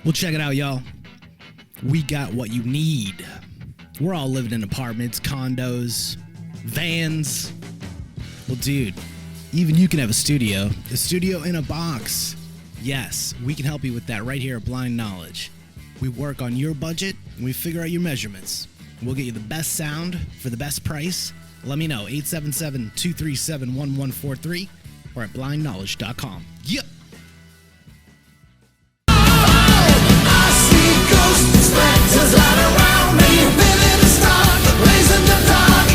Well, check it out, y'all. We got what you need. We're all living in apartments, condos, vans. Well, dude, even you can have a studio in a box. Yes, we can help you with that right here at Blind Knowledge. We work on your budget, and we figure out your measurements. We'll get you the best sound for the best price. Let me know, 877-237-1143 or at blindknowledge.com. Yep. Specters all around me, living in stark, blazing the dark.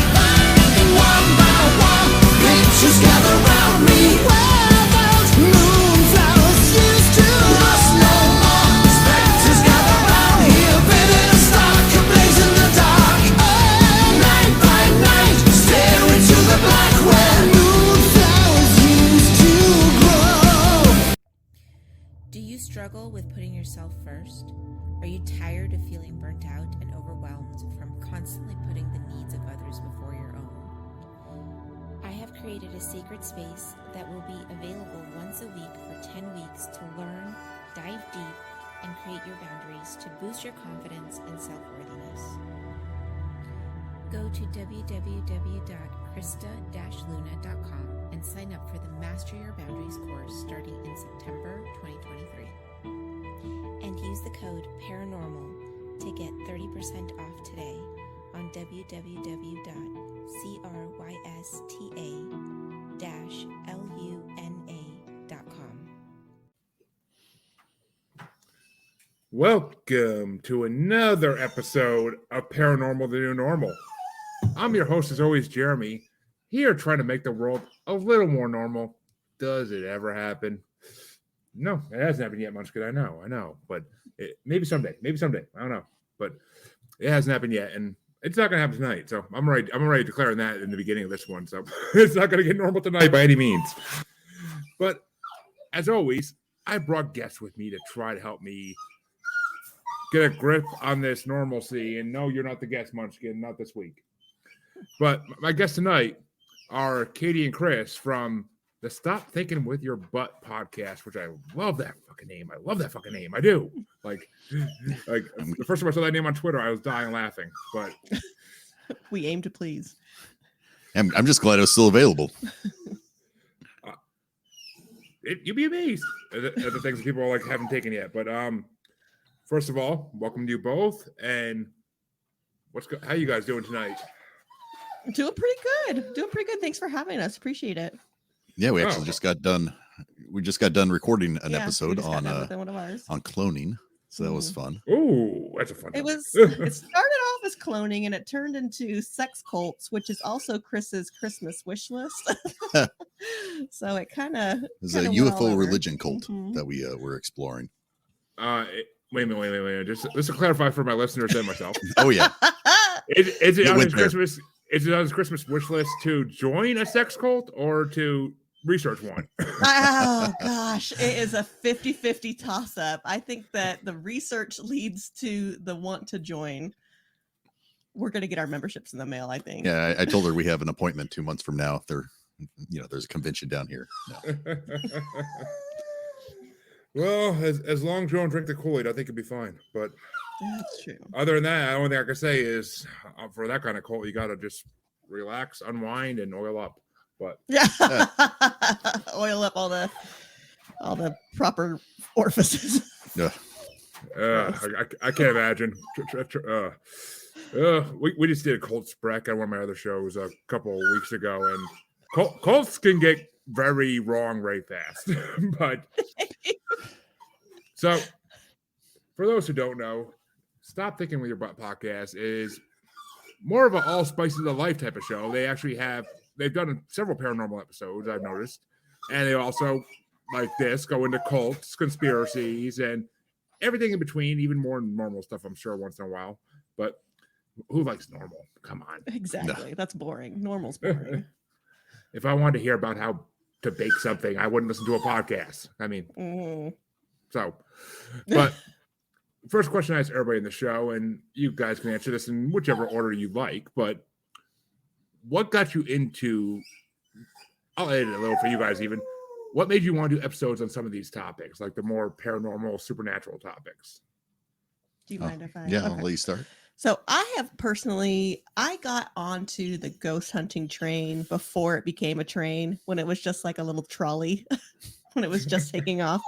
One by one, pictures gather round me. Where those moonflowers used to lost no more. Specters gather round here, living in stark, blazing the dark. Night by night, stare into the black where moonflowers used to grow. Do you struggle with putting yourself first? Are you tired of feeling burnt out and overwhelmed from constantly putting the needs of others before your own? I have created a sacred space that will be available once a week for 10 weeks to learn, dive deep, and create your boundaries to boost your confidence and self-worthiness. Go to www.krista-luna.com and sign up for the Master Your Boundaries course starting in September 2023. And use the code PARANORMAL to get 30% off today on www.crista-luna.com. Welcome to another episode of Paranormal, the New Normal. I'm your host, as always, Jeremy, here trying to make the world a little more normal. Does it ever happen? No, it hasn't happened yet, Munchkin. I know, but maybe someday. I don't know, but it hasn't happened yet, and it's not going to happen tonight. So I'm already declaring that in the beginning of this one. So it's not going to get normal tonight by any means. But as always, I brought guests with me to try to help me get a grip on this normalcy. And no, you're not the guest, Munchkin, not this week. But my guests tonight are Katie and Chris from the Stop Thinking with Your Butt podcast, which I love that fucking name. I do. Like the first time I saw that name on Twitter, I was dying laughing. But we aim to please. I'm just glad it was still available. You'd be amazed at the things that people are like haven't taken yet. But first of all, welcome to you both. And how you guys doing tonight? Doing pretty good. Thanks for having us. Appreciate it. Yeah, we actually just got done. We just got done recording an episode on cloning, so that was fun. Oh, that's a fun. It started off as cloning, and it turned into sex cults, which is also Chris's Christmas wish list. So it kind of is a UFO religion cult that we were exploring. Wait a minute. Just to clarify for my listeners and myself. Oh yeah. Is it on his Christmas? Is it on his Christmas wish list to join a sex cult or to research one? Oh gosh, it is a 50-50 toss-up. I think that the research leads to the want to join. We're going to get our memberships in the mail, I think. Yeah, I told her we have an appointment 2 months from now. There's a convention down here. No. Well, as long as you don't drink the Kool-Aid, I think it'd be fine. But that's true. Other than that, the only thing I can say is for that kind of cult, you got to just relax, unwind, and oil up. But yeah, oil up all the proper orifices. Yeah. I can't imagine. We just did a cult sprec on one of my other shows a couple of weeks ago, and cults can get very wrong very fast. But so, for those who don't know, Stop Thinking with Your Butt podcast is more of an all spices of life type of show. They've done several paranormal episodes, I've noticed. And they also, like this, go into cults, conspiracies, and everything in between, even more normal stuff, I'm sure, once in a while. But who likes normal? Come on. Exactly. No. That's boring. Normal's boring. If I wanted to hear about how to bake something, I wouldn't listen to a podcast. I mean, so, but first question I ask everybody in the show, and you guys can answer this in whichever order you like, but what got you into, I'll edit it a little for you guys even, what made you want to do episodes on some of these topics, like the more paranormal, supernatural topics? Do you mind if I? Yeah, I'll let you start. So I got onto the ghost hunting train before it became a train, when it was just like a little trolley, when it was just taking off.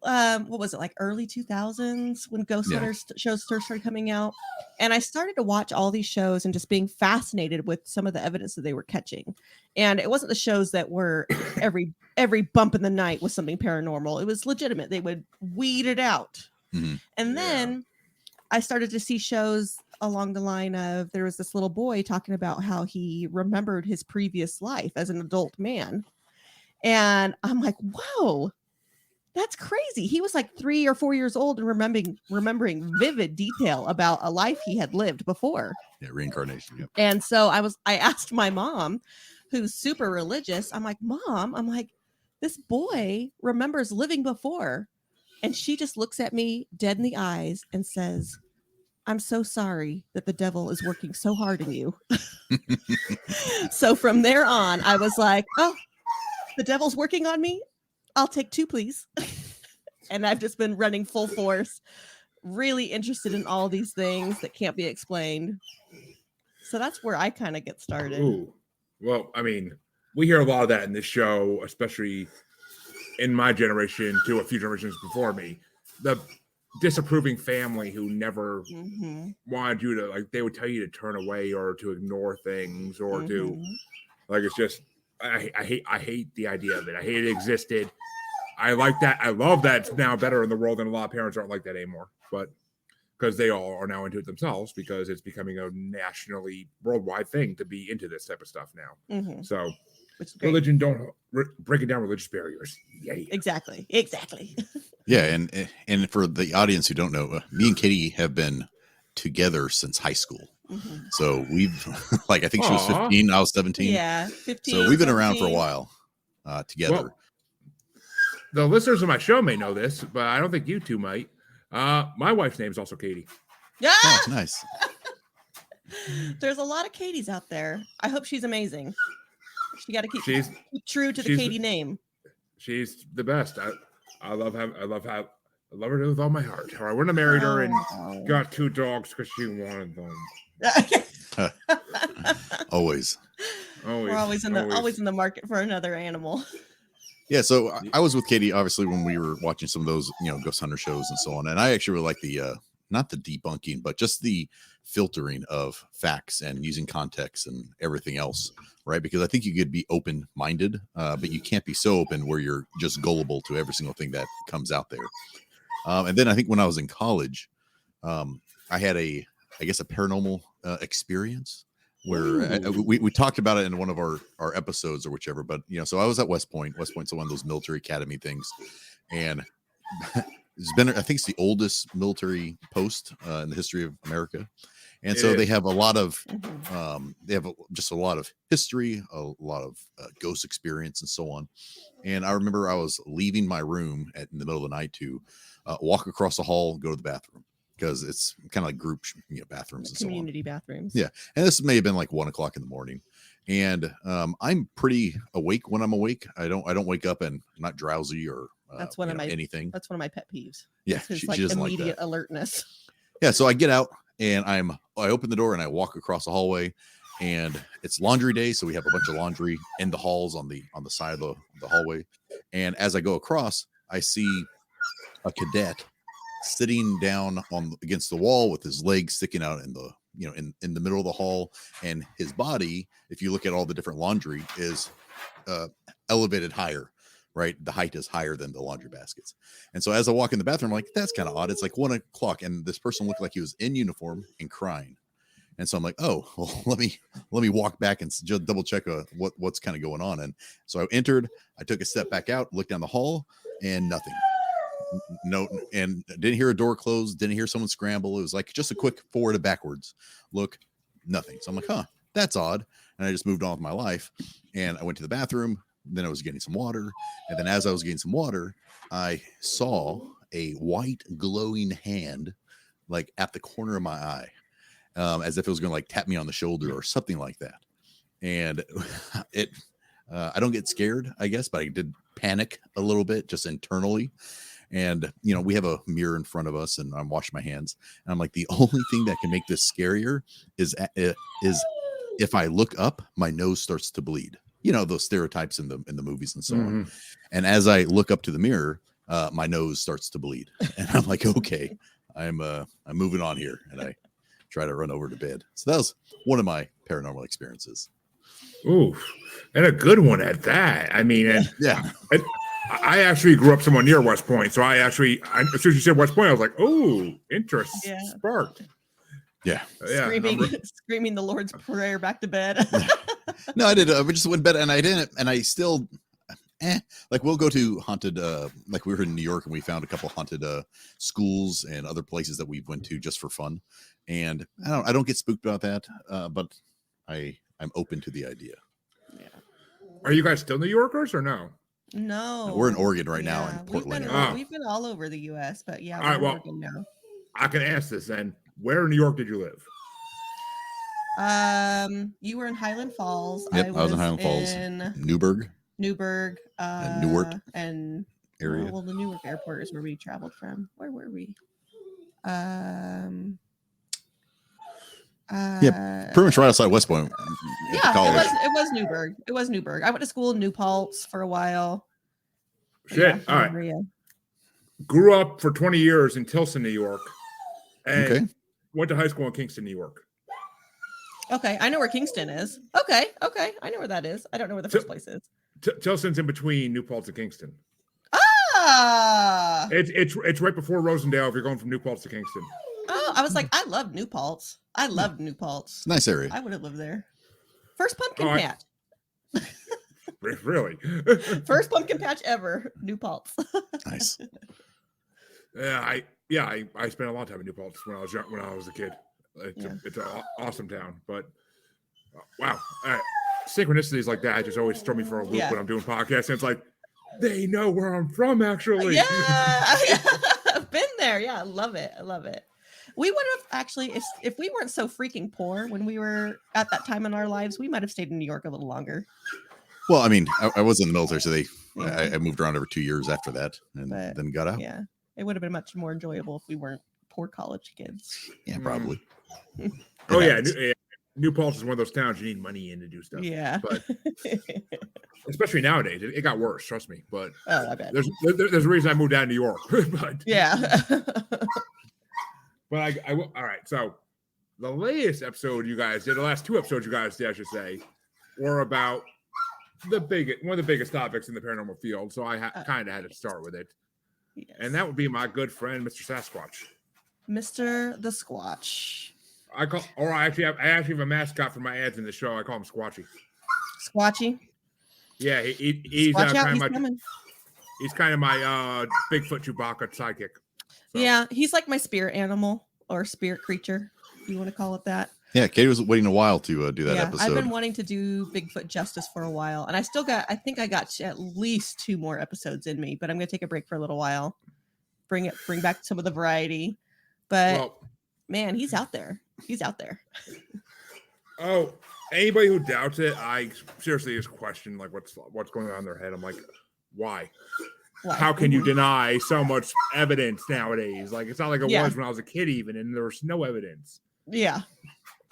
What was it, like early 2000s when ghost hunters shows started coming out? And I started to watch all these shows and just being fascinated with some of the evidence that they were catching. And it wasn't the shows that were every bump in the night was something paranormal. It was legitimate. They would weed it out. Mm-hmm. And then I started to see shows along the line of, there was this little boy talking about how he remembered his previous life as an adult man. And I'm like, whoa, that's crazy. He was like 3 or 4 years old and remembering vivid detail about a life he had lived before. Yeah, reincarnation. Yep. And so I asked my mom, who's super religious, I'm like, Mom, this boy remembers living before. And she just looks at me dead in the eyes and says, I'm so sorry that the devil is working so hard in you. So from there on, I was like, oh, the devil's working on me? I'll take 2, please. And I've just been running full force, really interested in all these things that can't be explained. So that's where I kind of get started. Ooh. Well, I mean, we hear a lot of that in this show, especially in my generation to a few generations before me. The disapproving family who never wanted you to, like, they would tell you to turn away or to ignore things or to, like, it's just, I hate the idea of it. I hate it existed. I like that. I love that it's now better in the world, and a lot of parents aren't like that anymore. But because they all are now into it themselves, because it's becoming a nationally worldwide thing to be into this type of stuff now. So religion, don't breaking down religious barriers. Yay. Exactly. Yeah, and for the audience who don't know, me and Katie have been together since high school. So we've like, I think she was 15, I was 17. Yeah, 15. So we've been around for a while together. Well, the listeners of my show may know this, but I don't think you two might. My wife's name is also Katie. Yeah, oh, nice. There's a lot of Katies out there. I hope she's amazing. She got to keep true to the Katie name. She's the best. I love her with all my heart. Or I wouldn't have married her and got 2 dogs because she wanted them. Always. We're always in the market for another animal. Yeah, so I was with Katie obviously when we were watching some of those, ghost hunter shows and so on, and I actually really like the not the debunking, but just the filtering of facts and using context and everything else, right? Because I think you could be open-minded, but you can't be so open where you're just gullible to every single thing that comes out there. And then I think when I was in college, I had a paranormal experience where we talked about it in one of our episodes or whichever, but so I was at West Point's one of those military academy things, and it's been, I think it's the oldest military post in the history of America. And so they have a lot of just a lot of history, a lot of ghost experience and so on. And I remember I was leaving my room in the middle of the night to walk across the hall, go to the bathroom, because it's kind of like group bathrooms and community bathrooms. Yeah. And this may have been like 1 o'clock in the morning. And I'm pretty awake when I'm awake. I don't wake up and I'm not drowsy or that's one of my anything. That's one of my pet peeves. Yeah. She doesn't immediate like that. alertness. Yeah. So I get out and I open the door and I walk across the hallway, and it's laundry day. So we have a bunch of laundry in the halls on the side of the hallway. And as I go across, I see a cadet sitting down against the wall with his legs sticking out in the in the middle of the hall, and his body, if you look at all the different laundry, is elevated higher, right? The height is higher than the laundry baskets. And so as I walk in the bathroom, I'm like, that's kind of odd. It's like 1 o'clock, and this person looked like he was in uniform and crying. And so I'm like, oh, well, let me walk back and just double check what's kind of going on. And so I entered, I took a step back out, looked down the hall, and nothing. No, and didn't hear a door close, didn't hear someone scramble. It was like just a quick forward and backwards look, nothing. So I'm like, that's odd. And I just moved on with my life. And I went to the bathroom. Then I was getting some water. And then as I was getting some water, I saw a white glowing hand like at the corner of my eye, as if it was going to like tap me on the shoulder or something like that. And I don't get scared, I guess, but I did panic a little bit just internally. And, we have a mirror in front of us and I'm washing my hands. And I'm like, the only thing that can make this scarier is if I look up, my nose starts to bleed. Those stereotypes in the movies and so on. And as I look up to the mirror, my nose starts to bleed. And I'm like, okay, I'm moving on here. And I try to run over to bed. So that was one of my paranormal experiences. Ooh, and a good one at that. I mean, and Yeah. I actually grew up somewhere near West Point, so as soon as you said West Point, I was like, "Oh, interest sparked." Yeah. Screaming the Lord's Prayer back to bed. No, I did. We just went to bed, and I didn't, and I still, like we'll go to haunted. Like we were in New York, and we found a couple haunted schools and other places that we went to just for fun. And I don't get spooked about that, but I'm open to the idea. Yeah. Are you guys still New Yorkers or no? No, we're in Oregon right now in Portland. We've been all over the U.S., but yeah, all right. Well, Oregon now. I can ask this then. Where in New York did you live? You were in Highland Falls. Yep, I was in Highland Falls, Newburgh, and Newark, and area. Well, the Newark airport is where we traveled from. Where were we? Yeah, pretty much right outside West Point. Yeah, it was Newburgh. It was Newburgh. I went to school in New Paltz for a while. Shit. Yeah, all right. Grew up for 20 years in Tilson, New York, and went to high school in Kingston, New York. Okay, I know where Kingston is. Okay, I know where that is. I don't know where the first place is. Tilson's in between New Paltz and Kingston. Ah, it's right before Rosendale if you're going from New Paltz to Kingston. Oh, I was like, I love New Paltz. I loved New Paltz. Nice area. I would have lived there. First pumpkin patch. Really? First pumpkin patch ever. New Paltz. Nice. I spent a long time in New Paltz when I was a kid. It's an awesome town, but wow, synchronicities like that just always throw me for a loop when I'm doing podcasts. And it's like they know where I'm from, actually. Yeah, I've been there. Yeah, I love it. We would have actually, if we weren't so freaking poor when we were at that time in our lives, we might have stayed in New York a little longer. Well, I mean, I was in the military, so I moved around over 2 years after that, and then got out. Yeah, it would have been much more enjoyable if we weren't poor college kids. Yeah, probably. New Paltz is one of those towns you need money in to do stuff. Yeah, but especially nowadays, it got worse. Trust me. But I bet there's a reason I moved down to New York. But yeah. But I will. All right. So the latest episode you guys did, the last two episodes you guys did, I should say, were about one of the biggest topics in the paranormal field. So I kind of had to start with it. Yes. And that would be my good friend, Mr. Sasquatch. Mr. the Squatch. I actually have a mascot for my ads in the show. I call him Squatchy. Squatchy. Yeah, he's kind of my Bigfoot Chewbacca sidekick. So. Yeah, he's like my spirit animal or spirit creature, if you want to call it that. Yeah, Katie was waiting a while to do that episode. I've been wanting to do Bigfoot justice for a while, and I think I got at least 2 more episodes in me, but I'm going to take a break for a little while, bring back some of the variety. But man, he's out there. Oh, anybody who doubts it, I seriously just question like what's going on in their head. I'm like, why? How can you deny so much evidence nowadays? Like it's not like it was when I was a kid, even, and there was no evidence. Yeah.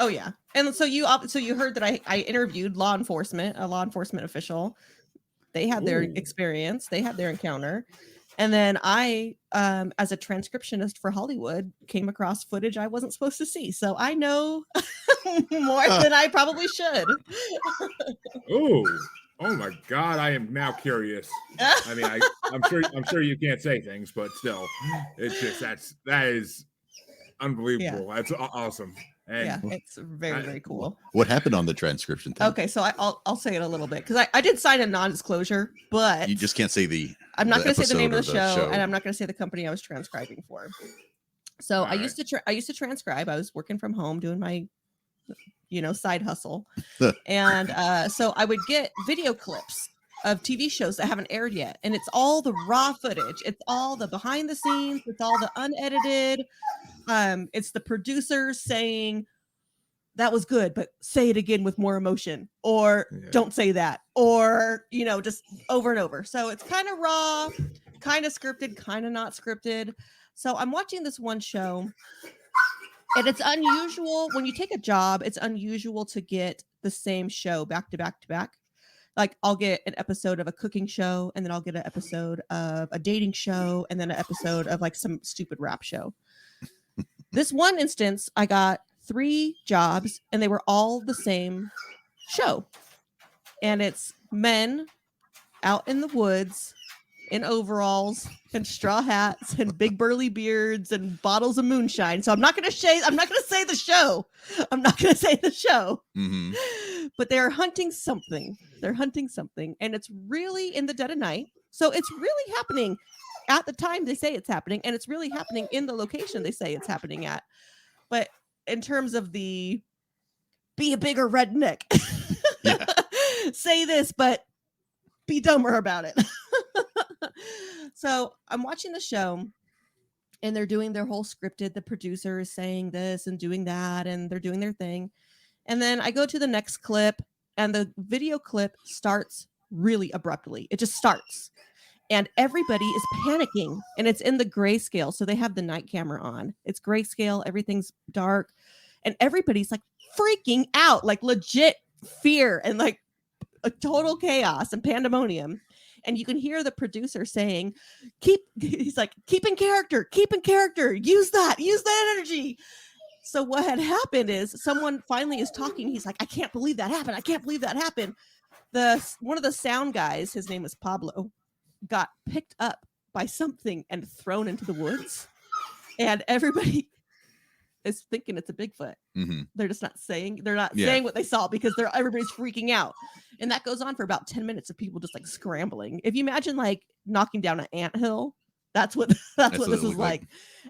Oh yeah. And so you heard that I interviewed a law enforcement official. They had their experience. They had their encounter. And then I, as a transcriptionist for Hollywood, came across footage I wasn't supposed to see. So I know more than I probably should. Oh my God! I am now curious. I mean, I'm sure you can't say things, but still, it's just that is unbelievable. Yeah. That's awesome. And it's very very cool. What happened on the transcription thing? Okay, so I'll say it a little bit because I did sign a non-disclosure, but you just can't say I'm not going to say the name of the show, and I'm not going to say the company I was transcribing for. So I used to transcribe. I was working from home doing my side hustle. And so I would get video clips of TV shows that haven't aired yet. And it's all the raw footage. It's all the behind the scenes. It's all the unedited. It's the producers saying, that was good, but say it again with more emotion, or don't say that, or, just over and over. So it's kind of raw, kind of scripted, kind of not scripted. So I'm watching this one show, and it's unusual when you take a job. It's unusual to get the same show back to back to back. Like I'll get an episode of a cooking show, and then I'll get an episode of a dating show, and then an episode of like some stupid rap show. This one instance, I got 3 jobs, and they were all the same show. And it's men out in the woods in overalls and straw hats and big burly beards and bottles of moonshine. So I'm not going to say the show. I'm not going to say the show. Mm-hmm. But they're hunting something. And it's really in the dead of night. So it's really happening at the time they say it's happening, and it's really happening in the location they say it's happening at. But in terms of the be a bigger redneck, say this, but be dumber about it. So I'm watching the show, and they're doing their whole scripted. The producer is saying this and doing that, and they're doing their thing. And then I go to the next clip, and the video clip starts really abruptly. It just starts. And everybody is panicking, and it's in the grayscale. So they have the night camera on. It's grayscale. Everything's dark. And everybody's like freaking out, like legit fear and like a total chaos and pandemonium. And you can hear the producer saying, keep in character, use that energy. So what had happened is someone finally is talking. He's like, I can't believe that happened. One of the sound guys, his name is Pablo, got picked up by something and thrown into the woods, and everybody is thinking it's a Bigfoot. Mm-hmm. They're just not saying what they saw because everybody's freaking out. And that goes on for about 10 minutes of people just like scrambling. If you imagine like knocking down an anthill, that's what this is like.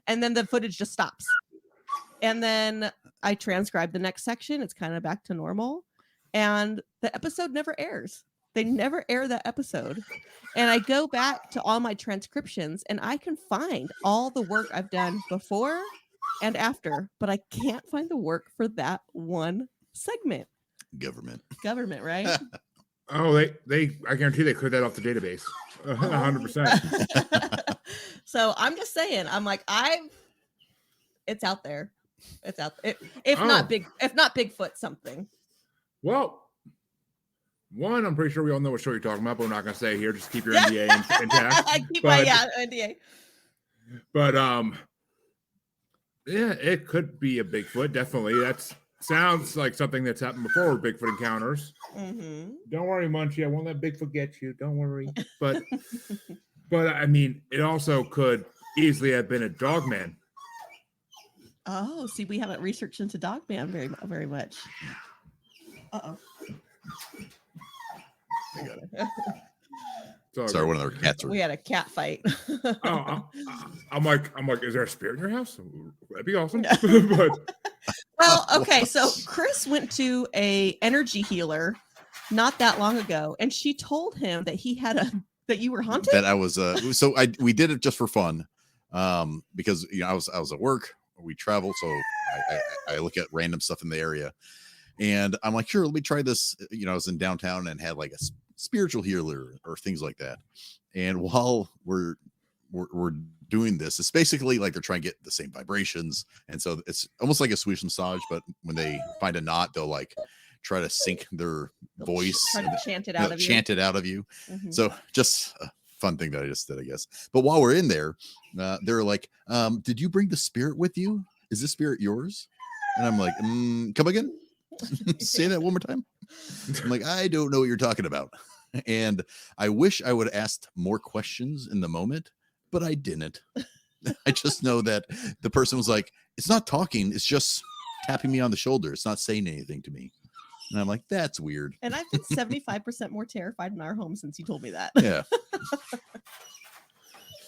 And then the footage just stops. And then I transcribe the next section. It's kind of back to normal. And the episode never airs. They never air that episode. And I go back to all my transcriptions, and I can find all the work I've done before and after, but I can't find the work for that one segment. Government, right? Oh, I guarantee they cleared that off the database. 100%. So I'm just saying, I'm like, it's out there. If not Bigfoot, something. Well, one, I'm pretty sure we all know what show you're talking about, but we're not going to say here. Just keep your NDA intact. NDA. But yeah, it could be a Bigfoot. Definitely, that sounds like something that's happened before with Bigfoot encounters. Mm-hmm. Don't worry, Munchie. I won't let Bigfoot get you. Don't worry. But I mean, it also could easily have been a dogman. Oh, see, we haven't researched into dogman very, very much. Uh-oh. Sorry, one of their cats. We had a cat fight. I'm like, is there a spirit in your house? That'd be awesome. Well, okay. So Chris went to a energy healer not that long ago, and she told him that that you were haunted. That I was. We did it just for fun, because I was at work. We travel, so I look at random stuff in the area. And I'm like, sure, let me try this. I was in downtown and had like a spiritual healer or things like that. And while we're doing this, it's basically like they're trying to get the same vibrations. And so it's almost like a Swedish massage, but when they find a knot, they'll like try to sync their voice, try to chant it out of you. Mm-hmm. So just a fun thing that I just did, I guess. But while we're in there, they're like, did you bring the spirit with you? Is this spirit yours? And I'm like, come again? Say that one more time. I'm like, I don't know what you're talking about. And I wish I would have asked more questions in the moment, but I didn't. I just know that the person was like, it's not talking, it's just tapping me on the shoulder. It's not saying anything to me. And I'm like, that's weird. And I've been 75% more terrified in our home since you told me that. Yeah.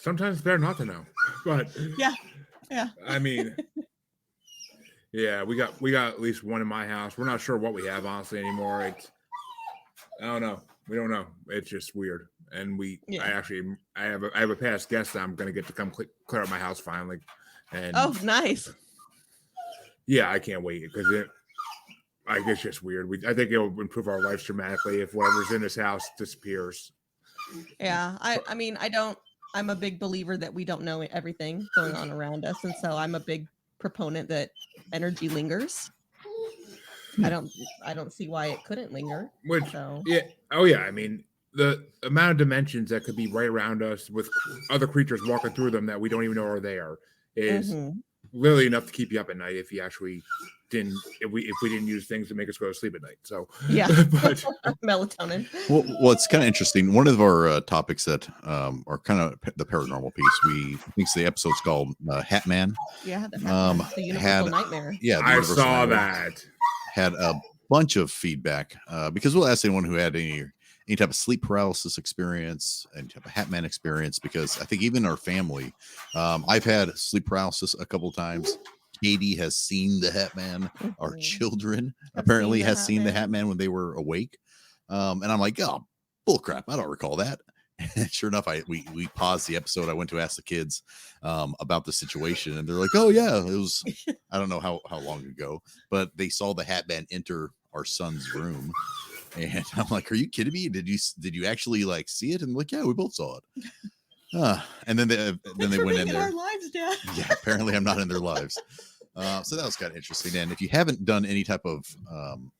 Sometimes it's better not to know. But yeah. I mean, yeah, we got at least one in my house. We're not sure what we have honestly anymore. I don't know. We don't know. It's just weird. And I have a past guest that I'm going to get to come clear up my house finally. And oh, nice. Yeah, I can't wait because like it's just weird. I think it will improve our lives dramatically if whatever's in this house disappears. Yeah, I mean, I'm a big believer that we don't know everything going on around us, and so I'm a big proponent that energy lingers. I don't see why it couldn't linger. Which, So yeah, oh yeah. I mean, the amount of dimensions that could be right around us with other creatures walking through them that we don't even know are there is Mhm. literally enough to keep you up at night if you actually didn't if we didn't use things to make us go to sleep at night. So Yeah. but Melatonin. Well, it's kind of interesting. One of our topics that are kind of the paranormal piece. I think the episode's called Hatman. Yeah, the universal had nightmare. yeah, the I universal saw nightmare. that. Had a bunch of feedback because we'll ask anyone who had any type of sleep paralysis experience, any type of Hatman experience, because I think even our family, I've had sleep paralysis a couple of times. Katie has seen the Hatman. Our Mhm. children I've apparently seen the has seen the Hatman. Hatman when they were awake. And I'm like, oh, bullcrap. I don't recall that. And sure enough, we paused the episode. I went to ask the kids about the situation, and they're like, "Oh yeah, it was." I don't know how long ago, but they saw the Hatman enter our son's room, and I'm like, "Are you kidding me? Did you actually like see it?" And like, "Yeah, we both saw it." And then they went in there. Our lives, Dad. Yeah, apparently I'm not in their lives. So that was kind of interesting. And if you haven't done any type of,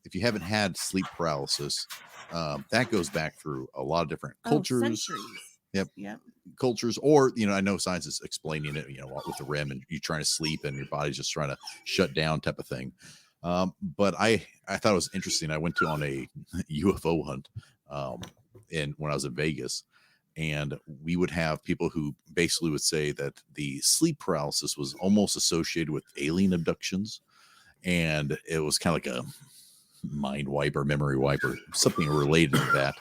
if you haven't had sleep paralysis, that goes back through a lot of different cultures. Centuries. Yep. Cultures, or I know science is explaining it, with the REM, and you're trying to sleep and your body's just trying to shut down, type of thing. But I thought it was interesting. I went on a UFO hunt, when I was in Vegas. And we would have people who basically would say that the sleep paralysis was almost associated with alien abductions. And it was kind of like a mind wipe or memory wipe or something related to that.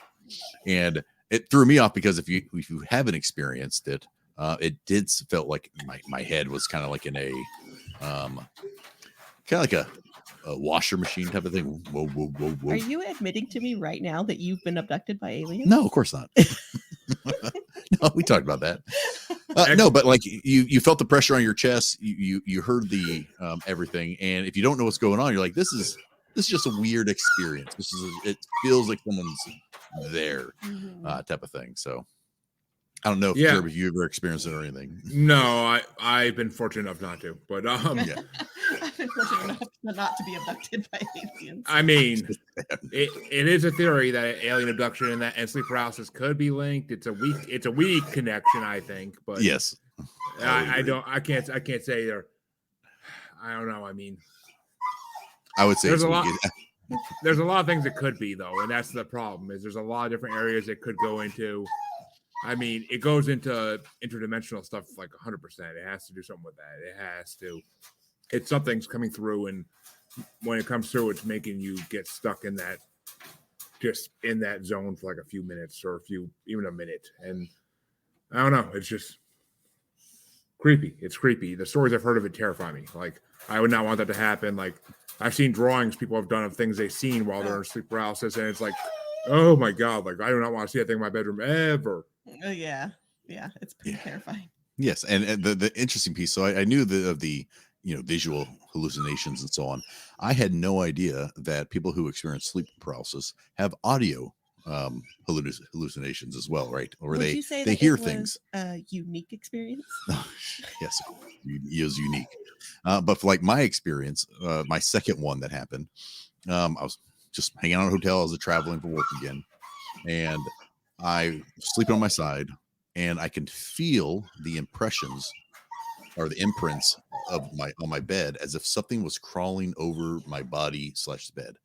And it threw me off because if you haven't experienced it, it did felt like my head was kind of like in a a washer machine type of thing. Whoa, whoa, whoa, whoa. Are you admitting to me right now that you've been abducted by aliens? No, of course not. No, we talked about that. No, but like you felt the pressure on your chest. You heard the everything, and if you don't know what's going on, you're like, this is just a weird experience. It feels like someone's there, type of thing. So I don't know if Jeremy, you ever experienced it or anything. No, I've been fortunate enough not to, but I've been fortunate enough not to be abducted by aliens. I mean, it is a theory that alien abduction and sleep paralysis could be linked. It's a weak connection, I think. But yes, I can't say there. I don't know. I mean, I would say there's a lot. There's a lot of things it could be though, and that's the problem. Is there's a lot of different areas it could go into. I mean, it goes into interdimensional stuff like 100%. It has to do something with that. It has to. It's something's coming through, and when it comes through, it's making you get stuck in that zone for like a few minutes or even a minute. And I don't know. It's just creepy. It's creepy. The stories I've heard of it terrify me. Like, I would not want that to happen. Like, I've seen drawings people have done of things they've seen while they're in sleep paralysis, and it's like, oh my God, like I do not want to see that thing in my bedroom ever. Yeah, it's pretty terrifying. Yes, and the interesting piece. So I knew of the visual hallucinations and so on. I had no idea that people who experience sleep paralysis have audio hallucinations as well, right? Or Would they you say they that hear it was things. a unique experience? Yes, it is unique. But for like my experience, my second one that happened, I was just hanging out in a hotel. I was traveling for work again, and I sleeping on my side, and I can feel the impressions or the imprints of on my bed as if something was crawling over my body / bed.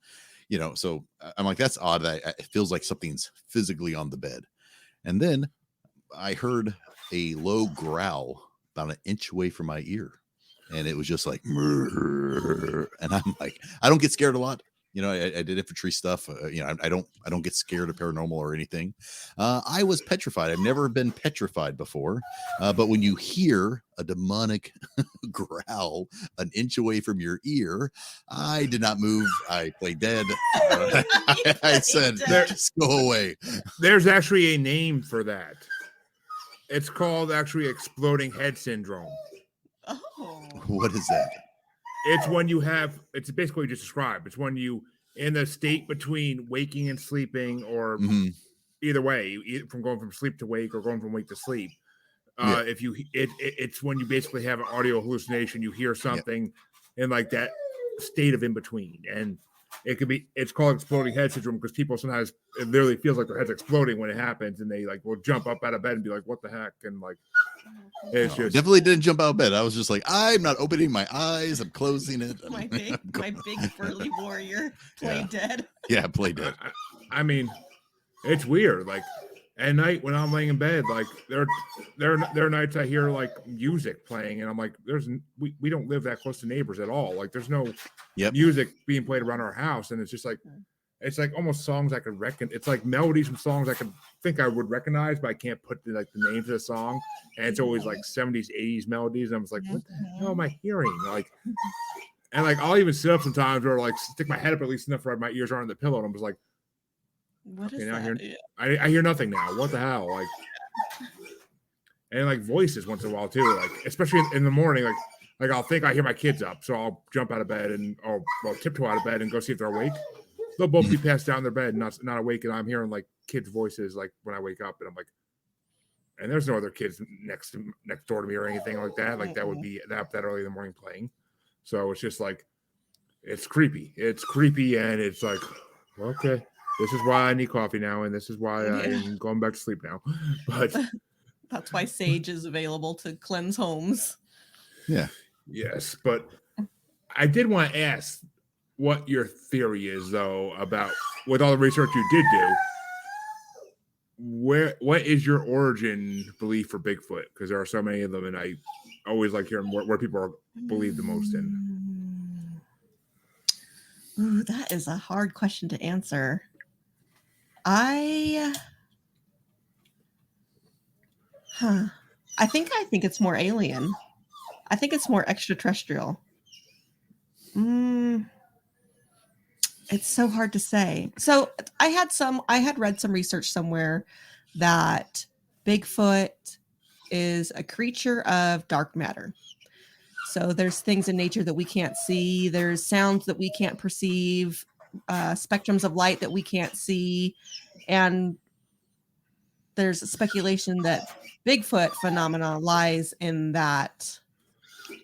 So I'm like, that's odd. It feels like something's physically on the bed. And then I heard a low growl about an inch away from my ear. And it was just like, and I'm like, I don't get scared a lot. I did infantry stuff. I don't get scared of paranormal or anything. I was petrified. I've never been petrified before. But when you hear a demonic growl an inch away from your ear, I did not move. I played dead. I said, just go away. There's actually a name for that. It's called actually exploding head syndrome. Oh, what is that? it's when you have, it's basically what you just described. It's when you in the state between waking and sleeping, or Mhm. either way, from going from sleep to wake or going from wake to sleep. Yeah. If you, it's when you basically have an audio hallucination, you hear something in like that state of in between, and it could be, it's called exploding head syndrome because people sometimes, it literally feels like their head's exploding when it happens, and they like will jump up out of bed and be like, "What the heck?" And like, it's just Definitely didn't jump out of bed. I was just like, I'm not opening my eyes. I'm closing it. My big burly warrior play Yeah. dead. Yeah, play dead. I mean, it's weird. Like at night when I'm laying in bed, like there are nights I hear like music playing, and I'm like, we don't live that close to neighbors at all. Like there's no music being played around our house, and it's just like, it's like almost songs I could it's like melodies from songs I could think I would recognize, but I can't put the names of the song, and it's always like 70s, 80s melodies, and I'm just like, what the hell am I hearing? Like, and like I'll even sit up sometimes or like stick my head up at least enough where my ears aren't on the pillow, and I'm just like, what is okay, that? I hear nothing now. What the hell? Like, and like voices once in a while too, like especially in the morning, like I'll think I hear my kids up, so I'll jump out of bed and I'll tiptoe out of bed and go see if they're awake. They'll both be passed down their bed, not awake, and I'm hearing like kids' voices like when I wake up, and I'm like, and there's no other kids next door to me or anything like that. Like that would be that early in the morning playing. So it's just like, it's creepy. It's creepy, and it's like, okay, this is why I need coffee now, and this is why I'm going back to sleep now. But that's why sage is available to cleanse homes. Yeah. Yes, but I did want to ask what your theory is, though, about with all the research you did do. What is your origin belief for Bigfoot? Because there are so many of them, and I always like hearing where people believe the most in. Ooh, that is a hard question to answer. I think it's more alien. I think it's more extraterrestrial. It's so hard to say. So I had read some research somewhere that Bigfoot is a creature of dark matter. So there's things in nature that we can't see. There's sounds that we can't perceive, spectrums of light that we can't see. And there's a speculation that Bigfoot phenomena lies in that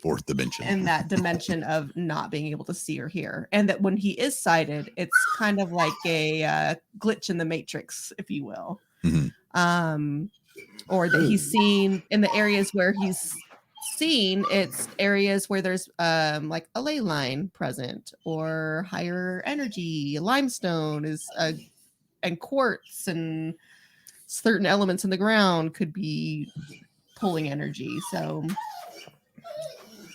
fourth dimension, in that dimension of not being able to see or hear. And that when he is sighted, it's kind of like a glitch in the matrix, if you will. Mm-hmm. Or that he's seen in the areas where he's seen, it's areas where there's like a ley line present or higher energy. Limestone is and quartz and certain elements in the ground could be pulling energy. So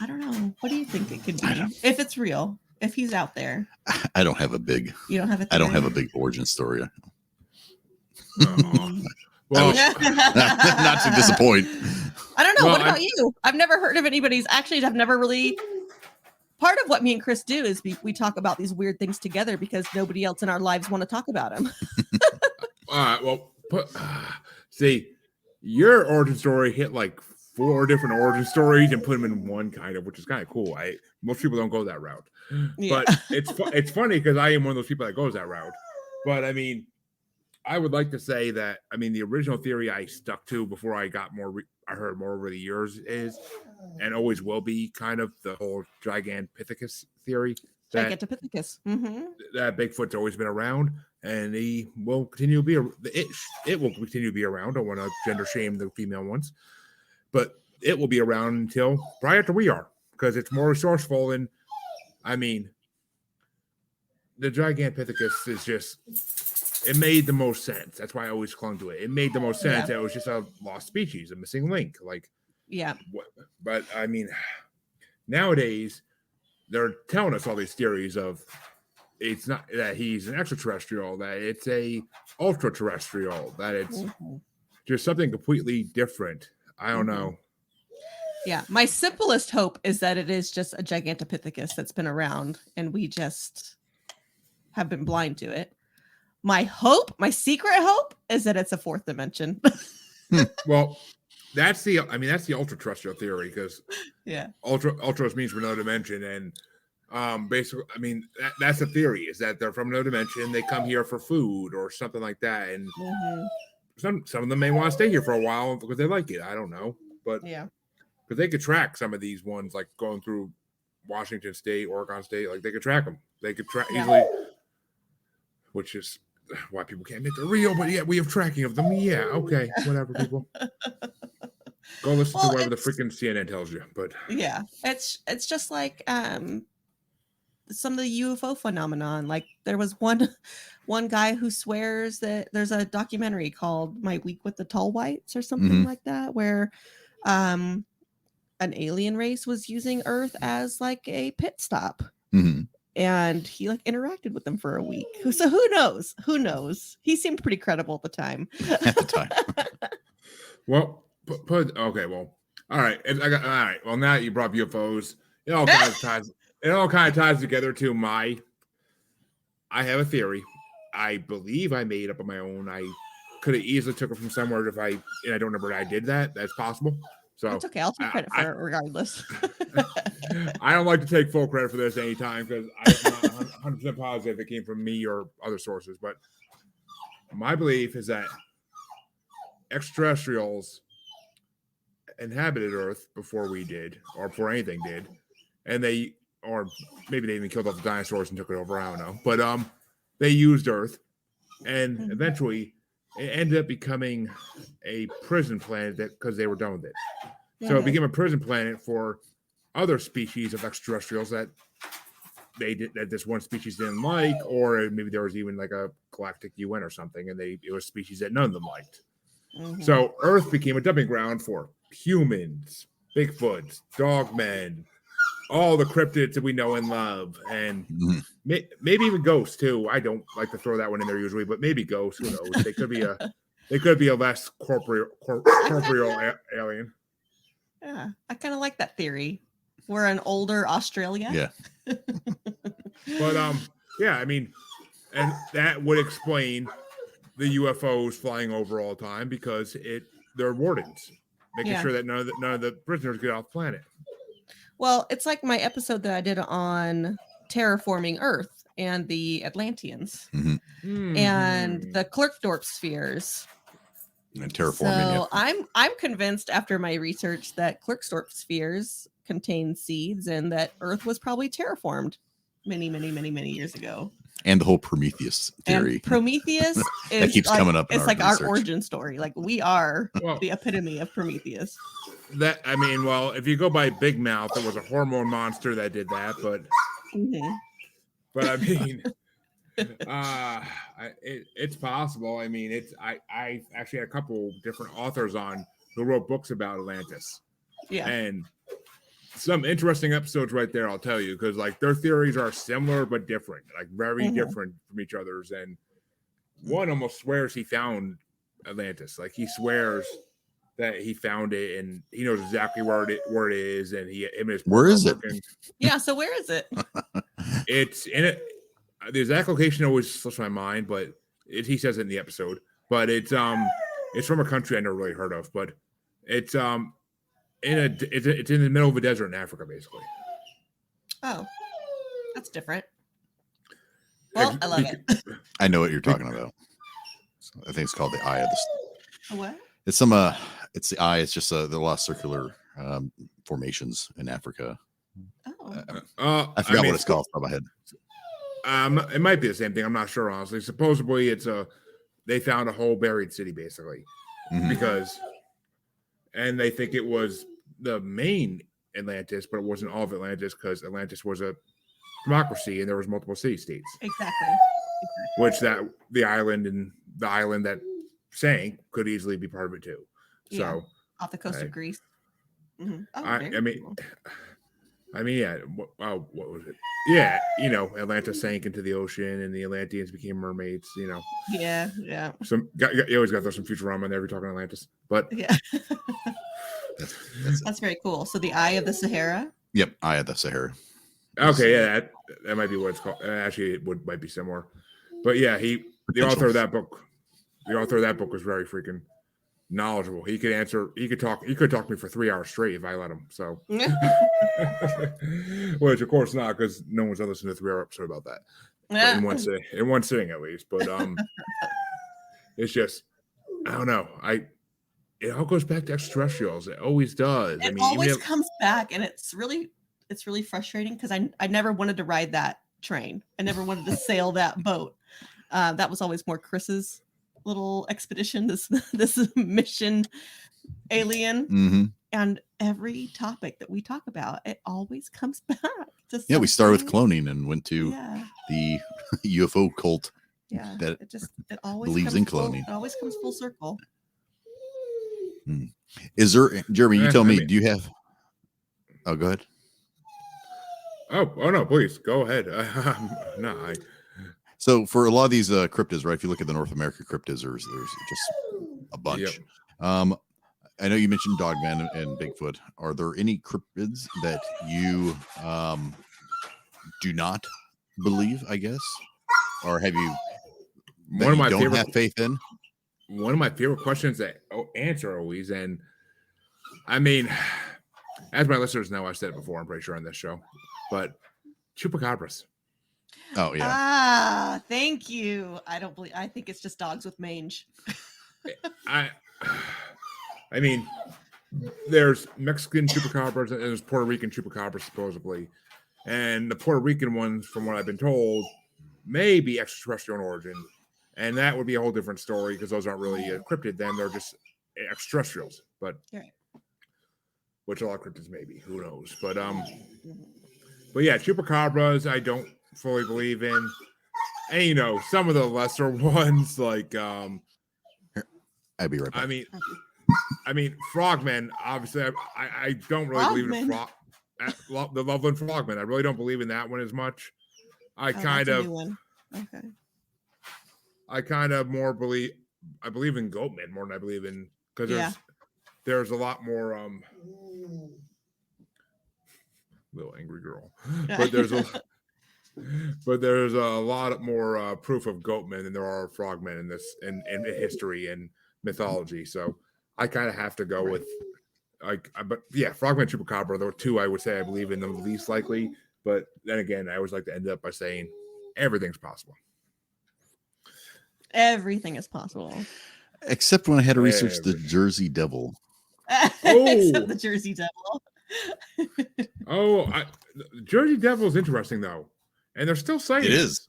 I don't know. What do you think it could be? If it's real, if he's out there. I don't have a big. You don't have a theory? I don't have a big origin story. Well, not to disappoint. I don't know. What about you? I've never heard of anybody's. Actually, I've never really. Part of what me and Chris do is we talk about these weird things together because nobody else in our lives want to talk about them. All right. Well, see, your origin story hit like 4 different origin stories and put them in one kind of, which is kind of cool. Most people don't go that route, but it's funny because I am one of those people that goes that route. But I mean, I would like to say that the original theory I stuck to before I got more. I heard more over the years is, and always will be, kind of the whole Gigantopithecus theory. Gigantopithecus. Mm-hmm. That Bigfoot's always been around, and he will continue to be. It will continue to be around. I don't want to gender shame the female ones, but it will be around until probably after we are, because it's more resourceful. And the Gigantopithecus is just. It made the most sense. That's why I always clung to it. It made the most sense. Yeah. It was just a lost species, a missing link. But nowadays they're telling us all these theories of it's not that he's an extraterrestrial, that it's a ultra terrestrial, that it's just something completely different. I don't know. Yeah, my simplest hope is that it is just a Gigantopithecus that's been around, and we just have been blind to it. My secret hope is that it's a fourth dimension. Well, that's the ultra terrestrial theory, because yeah, ultras means for another dimension, and Basically, I mean, that's the theory, is that they're from another dimension. They come here for food or something like that, and some of them may want to stay here for a while because they like it. I don't know, but Yeah. because they could track some of these ones, like going through Washington State, Oregon State, like they could track them. They could track easily, which is why people can't admit they're real. But yeah, we have tracking of them. Yeah, okay, whatever, people. Go listen to whatever the freaking CNN tells you. But yeah, it's just like some of the UFO phenomenon. Like there was one guy who swears that there's a documentary called My Week with the Tall Whites or something like that, where an alien race was using Earth as like a pit stop. And he like interacted with them for a week. So who knows? Who knows? He seemed pretty credible at the time. Well, okay, well, all right. All right. Well, now that you brought up UFOs, it all kind of ties. It all kind of ties together to I have a theory. I believe I made up on my own. I could have easily took it from somewhere and I don't remember I did that. That's possible. So it's okay. I'll take credit for it regardless. I don't like to take full credit for this anytime because I'm not 100% positive it came from me or other sources. But my belief is that extraterrestrials inhabited Earth before we did, or before anything did, and or maybe they even killed off the dinosaurs and took it over. I don't know, but they used Earth, and eventually it ended up becoming a prison planet because they were done with it. So it became a prison planet for other species of extraterrestrials that this one species didn't like, or maybe there was even like a galactic UN or something, and it was species that none of them liked. So Earth became a dumping ground for humans, Bigfoots, dogmen, all the cryptids that we know and love, and maybe even ghosts too. I don't like to throw that one in there usually, but maybe ghosts. Who knows? They could be a less corporeal alien. Yeah, I kind of like that theory. We're an older Australia. Yeah. But yeah, I mean, and that would explain the UFOs flying over all the time because they're wardens, making sure that none of the prisoners get off planet. Well, it's like my episode that I did on terraforming Earth and the Atlanteans and the Klerksdorp spheres. And terraforming. So I'm convinced after my research that Klerksdorp spheres contain seeds and that Earth was probably terraformed many years ago. And the whole Prometheus theory. And Prometheus is that keeps coming up. It's like research. our origin story. Like we are the epitome of Prometheus. If you go by Big Mouth, it was a hormone monster that did that, but I mean, it's possible. I mean, I actually had a couple different authors on who wrote books about Atlantis. Yeah, and some interesting episodes right there, I'll tell you, because like their theories are similar but different, like very different from each other's. And one almost swears he found Atlantis, like he swears that he found it and he knows exactly where it is, and where is it? Yeah, so where is it? It's in it. The exact location always slips my mind, but he says it in the episode. But it's from a country I never really heard of, but it's it's in the middle of a desert in Africa, basically. Oh, that's different. Well, I love it. I know what you're talking about. I think it's called the Eye of the. What? It's it's the eye. It's just there are a lot of circular formations in Africa. Oh. I forgot what it's called off my head. It might be the same thing. I'm not sure, honestly. Supposedly, they found a whole buried city, basically, because, and they think it was the main Atlantis, but it wasn't all of Atlantis because Atlantis was a democracy and there was multiple city-states. Exactly. Which the island that sank could easily be part of it too. Yeah. So off the coast of Greece. Oh, I mean, yeah. What was it? Yeah, Atlantis sank into the ocean, and the Atlanteans became mermaids. Yeah. You always got to throw some Futurama in there if you're talking Atlantis, but yeah, that's very cool. So the Eye of the Sahara. Yep, Eye of the Sahara. Okay, yeah, that might be what it's called. Actually, might be similar, but yeah, the author of that book was very freaking knowledgeable. He could talk to me for 3 hours straight if I let him. So Which of course not, because no one's ever listened to 3-hour episode about that. But in one sitting at least. But it's just, I don't know. It all goes back to extraterrestrials. It always does. It always comes back, and it's really frustrating because I never wanted to ride that train. I never wanted to sail that boat. That was always more Chris's little expedition. This mission alien. Mm-hmm. And every topic that we talk about, it always comes back to Yeah, we started with cloning and went to the UFO cult. Yeah, that it always believes in cloning. It always comes full circle. Is there, Jeremy? You tell me. Do you have? Oh, go ahead. Oh no! Please go ahead. So for a lot of these cryptids, right? If you look at the North America cryptids, there's just a bunch. Yep. I know you mentioned Dogman and Bigfoot. Are there any cryptids that you do not believe? I guess, or have you? One of my don't have faith in. One of my favorite questions that answer always, and I mean, as my listeners know, I've said it before. I'm pretty sure on this show, but chupacabras. Oh yeah. Ah, thank you. I think it's just dogs with mange. I mean, there's Mexican chupacabras and there's Puerto Rican chupacabras supposedly, and the Puerto Rican ones, from what I've been told, may be extraterrestrial in origin, and that would be a whole different story because those aren't really cryptid. Then they're just extraterrestrials, but which a lot of cryptids may be. Who knows? But yeah, chupacabras I don't fully believe in, and some of the lesser ones like I'll be right back. I mean, frogmen. Obviously, I don't really believe in the Loveland frogmen. I really don't believe in that one as much. I kind of more believe. I believe in goatmen more than I believe in, because there's a lot more little angry girl, but there's a lot more proof of goatmen than there are frogmen in this in history and mythology. So I kind of have to go with frogman, chupacabra. There were two I would say I believe in the least likely, but then again, I always like to end up by saying everything's possible. Everything is possible, except when I had to research the Jersey Devil. Except the Jersey Devil. Jersey Devil is interesting though, and they're still saying it is.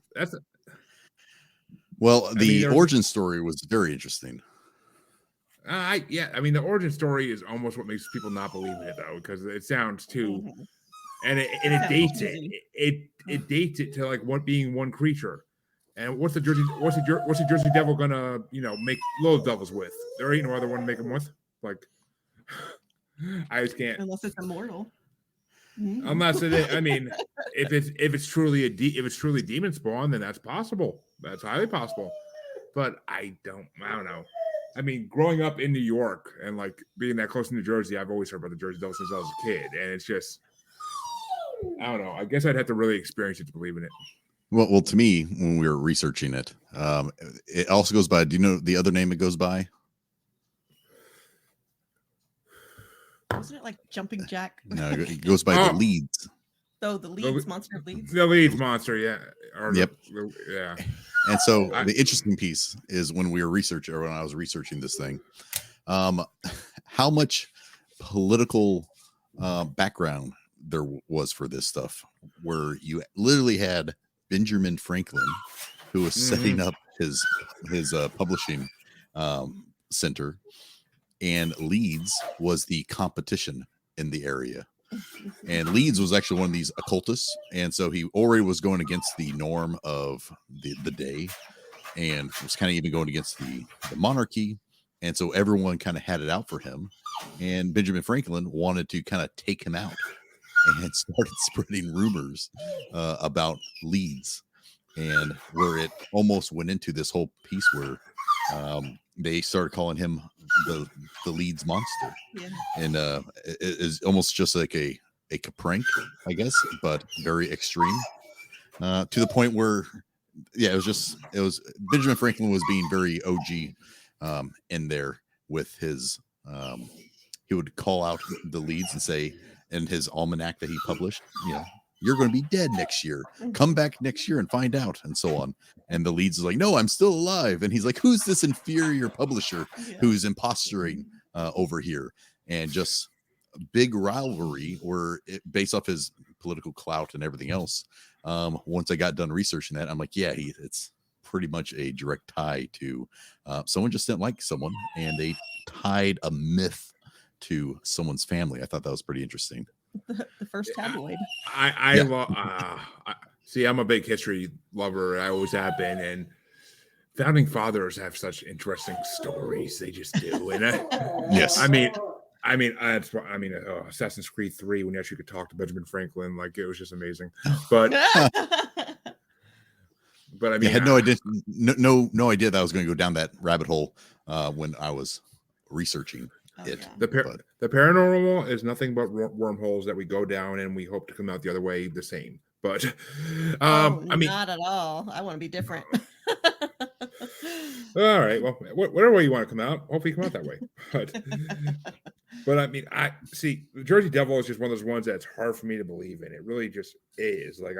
The origin story was very interesting. The origin story is almost what makes people not believe in it though, because it sounds too, and it dates it. It dates it to like what being one creature, and what's the Jersey Devil gonna make little devils with? There ain't no other one to make them with. Like, I just can't. Unless it's immortal. Unless it is, if it's truly demon spawn, then that's possible. That's highly possible. But I don't know. Growing up in New York and like being that close to New Jersey, I've always heard about the Jersey Devil since I was a kid, and it's just, I don't know. I guess I'd have to really experience it to believe in it. Well, to me, when we were researching it, it also goes by. Do you know the other name it goes by? Wasn't it like Jumping Jack? No, it goes by the Leeds. Oh, the Leeds, monster of Leeds. The Leeds monster, yeah. Yep. Yeah. And so the interesting piece is when I was researching this thing, how much political background there was for this stuff, where you literally had Benjamin Franklin, who was setting up his publishing center, and Leeds was the competition in the area. And Leeds was actually one of these occultists, and so he already was going against the norm of the day, and was kind of even going against the monarchy, and so everyone kind of had it out for him, and Benjamin Franklin wanted to kind of take him out, and started spreading rumors about Leeds, and where it almost went into this whole piece where they started calling him the Leeds monster, and it is almost just like a prank, I guess, but very extreme, to the point where it was Benjamin Franklin was being very OG in there with his he would call out the Leeds and say in his almanac that he published, you're going to be dead next year. Come back next year and find out, and so on. And the leads is like, no, I'm still alive. And he's like, who's this inferior publisher who's imposturing over here? And just a big rivalry where based off his political clout and everything else. Once I got done researching that, I'm like, yeah, it's pretty much a direct tie to someone just didn't like someone and they tied a myth to someone's family. I thought that was pretty interesting. The first tabloid. I love. See, I'm a big history lover. I always have been, and founding fathers have such interesting stories. They just do. And yes, Assassin's Creed 3 when you actually could talk to Benjamin Franklin, like it was just amazing. But but I mean, I had no idea, no idea that I was going to go down that rabbit hole when I was researching it. Yeah. The paranormal is nothing but wormholes that we go down, and we hope to come out the other way the same. But I mean, not at all. I want to be different. All right, well, whatever way you want to come out, hopefully you come out that way. But I mean, I see the Jersey Devil is just one of those ones that's hard for me to believe in. It really just is. Like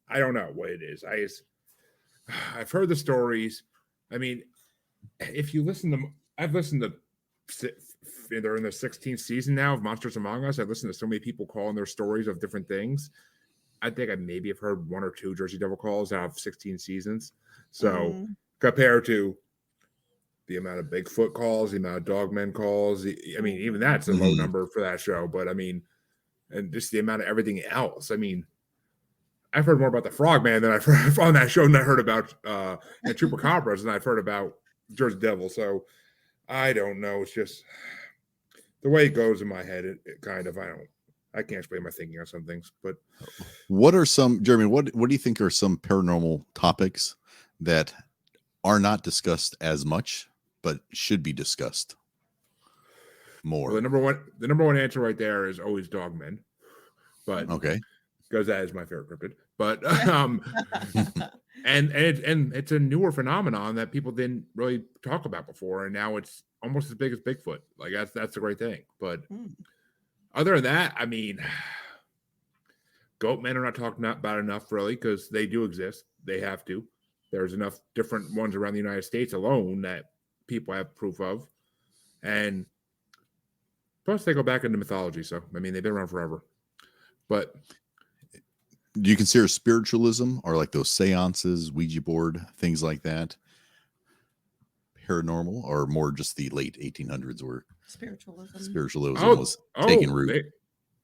I don't know what it is. I've heard the stories. I mean, if you listen to, I've listened to, they're in the 16th season now of Monsters Among Us. I've listened to so many people calling their stories of different things. I think I maybe have heard 1 or 2 Jersey Devil calls out of 16 seasons. So compared to the amount of Bigfoot calls, the amount of Dogmen calls, I mean, even that's a low number for that show. But I mean, and just the amount of everything else. I mean, I've heard more about the Frogman than I've heard on that show, and I heard about and Chupacabras than I've heard about Jersey Devil. So I don't know. It's just the way it goes in my head. It kind of, I can't explain my thinking on some things. But what are some, Jeremy? What do you think are some paranormal topics that are not discussed as much, but should be discussed more? Well, the number one answer right there is always Dogmen. But okay, because that is my favorite cryptid. But and it's a newer phenomenon that people didn't really talk about before, and now it's almost as big as Bigfoot. Like that's a great thing. But other than that, I mean, goat men are not talked about enough really, because they do exist. They have to. There's enough different ones around the United States alone that people have proof of, and plus they go back into mythology. So I mean, they've been around forever. But do you consider spiritualism or like those seances, Ouija board, things like that, paranormal, or more just the late 1800s where spiritualism was taking root?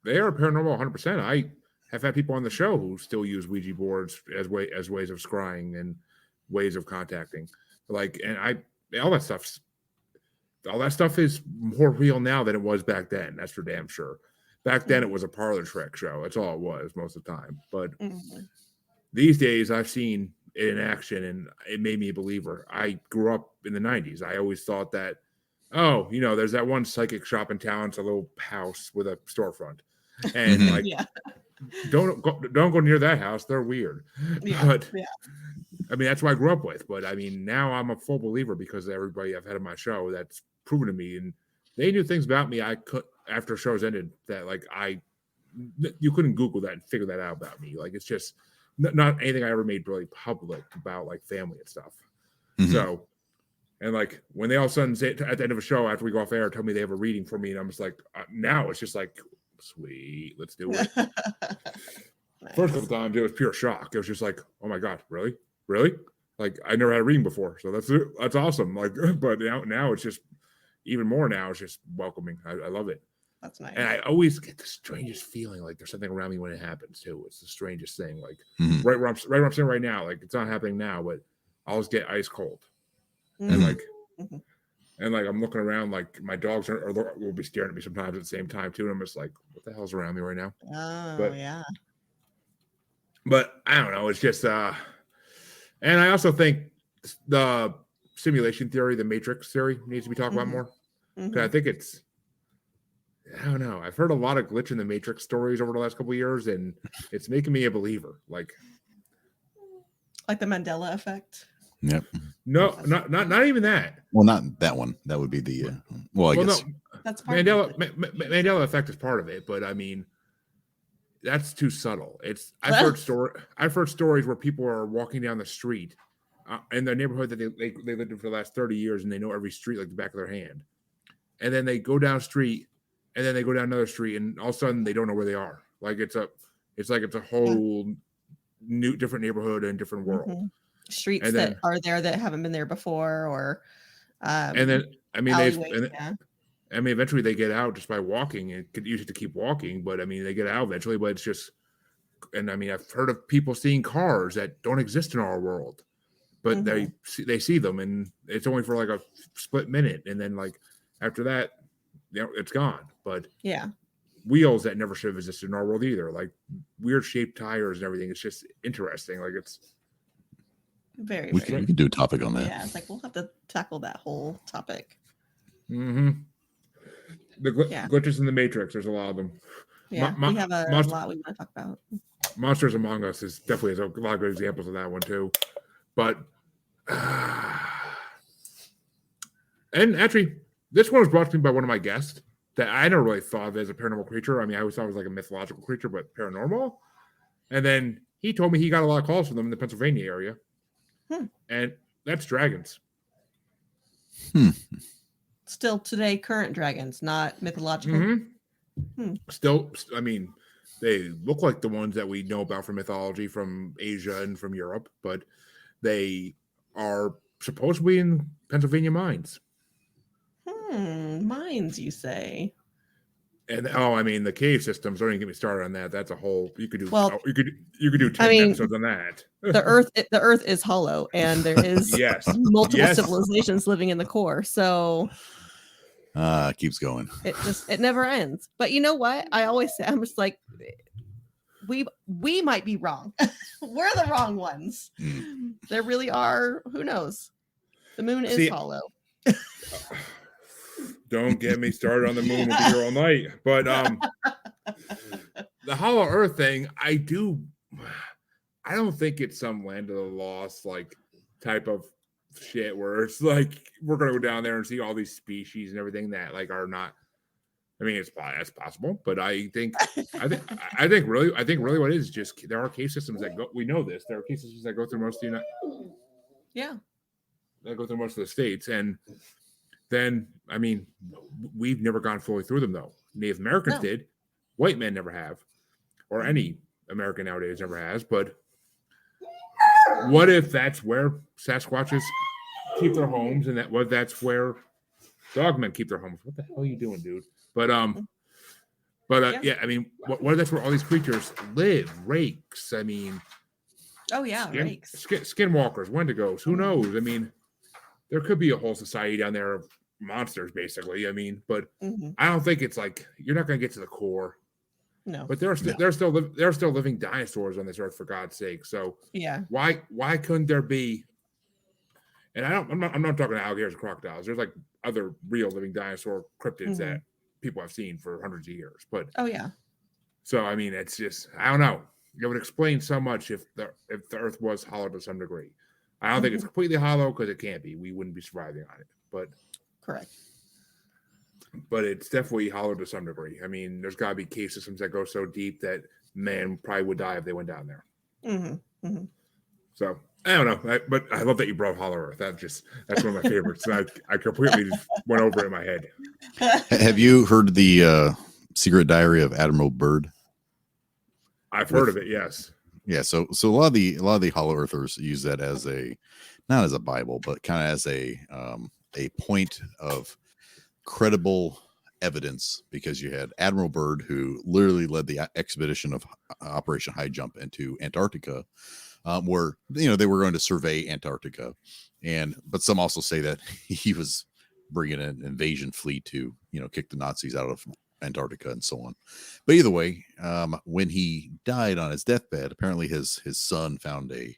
They are paranormal 100%. I have had people on the show who still use Ouija boards as ways of scrying and ways of contacting. Like, and all that stuff is more real now than it was back then. That's for damn sure. Back then, it was a parlor trick show. That's all it was most of the time. But these days, I've seen it in action, and it made me a believer. I grew up in the 90s. I always thought that, there's that one psychic shop in town. It's a little house with a storefront. And don't go near that house. They're weird. But I mean, that's what I grew up with. But I mean, now I'm a full believer because of everybody I've had on my show that's proven to me. And they knew things about me I could, after shows ended, that like you couldn't Google that and figure that out about me. Like, it's just not anything I ever made really public about like family and stuff. So, and like when they all of a sudden say at the end of a show after we go off air, tell me they have a reading for me, and I'm just like, now it's just like, sweet, let's do it. First couple times it was pure shock. It was just like, oh my god, really? Like, I never had a reading before, so that's awesome. Like, but now it's just even more. Now it's just welcoming. I love it. That's nice. And I always get the strangest feeling like there's something around me when it happens too. It's the strangest thing. Like right where I'm sitting right now. Like, it's not happening now, but I always get ice cold. And like, and like I'm looking around, like my dogs will be staring at me sometimes at the same time too. And I'm just like, what the hell's around me right now? But I don't know. It's just and I also think the simulation theory, the Matrix theory, needs to be talked about more. Because I think I don't know. I've heard a lot of glitch in the Matrix stories over the last couple of years, and it's making me a believer. Like the Mandela effect. Yep. No, not even that. Well, not that one. That would be the I guess no, that's part Mandela effect is part of it, but I mean, that's too subtle. I've heard stories where people are walking down the street in their neighborhood that they lived in for the last 30 years, and they know every street like the back of their hand. And then they go down street, and then they go down another street, and all of a sudden they don't know where they are. Like it's a whole new different neighborhood and different world. Mhm. Streets And that then- are there that haven't been there before, or And then alleyways, yeah. eventually they get out just by walking. It could use it to keep walking, but I mean they get out eventually. But it's just, and I mean I've heard of people seeing cars that don't exist in our world, but they see them, and it's only for like a split minute, and then like after that, it's gone. But Yeah. wheels that never should have existed in our world either, like weird shaped tires and everything. It's just interesting. Like it's Very, We very. can do a topic on that. Yeah, it's like we'll have to tackle that whole topic. the Yeah. glitches in the Matrix. There's a lot of them. Yeah, Ma- we have a Monster- lot we want to talk about. Monsters Among Us is definitely has a lot of good examples of that one too. But and actually, this one was brought to me by one of my guests that I never really thought of as a paranormal creature. I mean, I always thought it was like a mythological creature, but paranormal. And then he told me he got a lot of calls from them in the Pennsylvania area, and that's dragons. Still today, current dragons, not mythological. Mm-hmm. Still, I mean, they look like the ones that we know about from mythology from Asia and from Europe, but they are supposed to be in Pennsylvania mines. Mines, you say? And I mean, the cave systems. Don't even get me started on that. That's a whole. You could do. Well, you could do 10 episodes on that. The Earth is hollow, and there is Yes. multiple Yes. civilizations living in the core. So Keeps going. it never ends. But you know what? I always say, I'm just like, we might be wrong. We're the wrong ones. There really are. Who knows? The moon is hollow. Don't get me started on the moon. We'll be here all night. But the hollow earth thing, I don't think it's some land of the lost like type of shit where it's like we're gonna go down there and see all these species and everything that like are not. I mean, that's possible, but I think really what it is just there are cave systems that go. We know this. There are cave systems that go through most of the that go through most of the states, and then I mean, we've never gone fully through them though. Native Americans did, white men never have, or any American nowadays never has. But what if that's where Sasquatches keep their homes, and that's where dogmen keep their homes? What the hell are you doing, dude? But yeah, I mean, what if that's where all these creatures live? Rakes, I mean, Rakes. Skinwalkers, Wendigos, who knows? I mean, there could be a whole society down there of monsters, basically. I mean, but I don't think it's like you're not going to get to the core. No, but there are still living dinosaurs on this earth, for God's sake. So yeah, why couldn't there be? And I'm not talking alligators and crocodiles. There's like other real living dinosaur cryptids that people have seen for hundreds of years. But so I mean, it's just I don't know. It would explain so much if the Earth was hollow to some degree. I don't think it's completely hollow because it can't be. We wouldn't be surviving on it. But correct. But it's definitely hollow to some degree. I mean, there's got to be cave systems that go so deep that man probably would die if they went down there. So I don't know, but I love that you brought Hollow Earth. That's one of my favorites. I completely just went over it in my head. Have you heard the Secret Diary of Admiral Byrd? I've heard of it. Yes. Yeah. So a lot of the Hollow Earthers use that as not as a Bible, but kind of as a point of credible evidence, because you had Admiral Byrd, who literally led the expedition of Operation High Jump into Antarctica, where they were going to survey Antarctica, but some also say that he was bringing an invasion fleet to kick the Nazis out of Antarctica and so on. But either way, when he died on his deathbed, apparently his son found a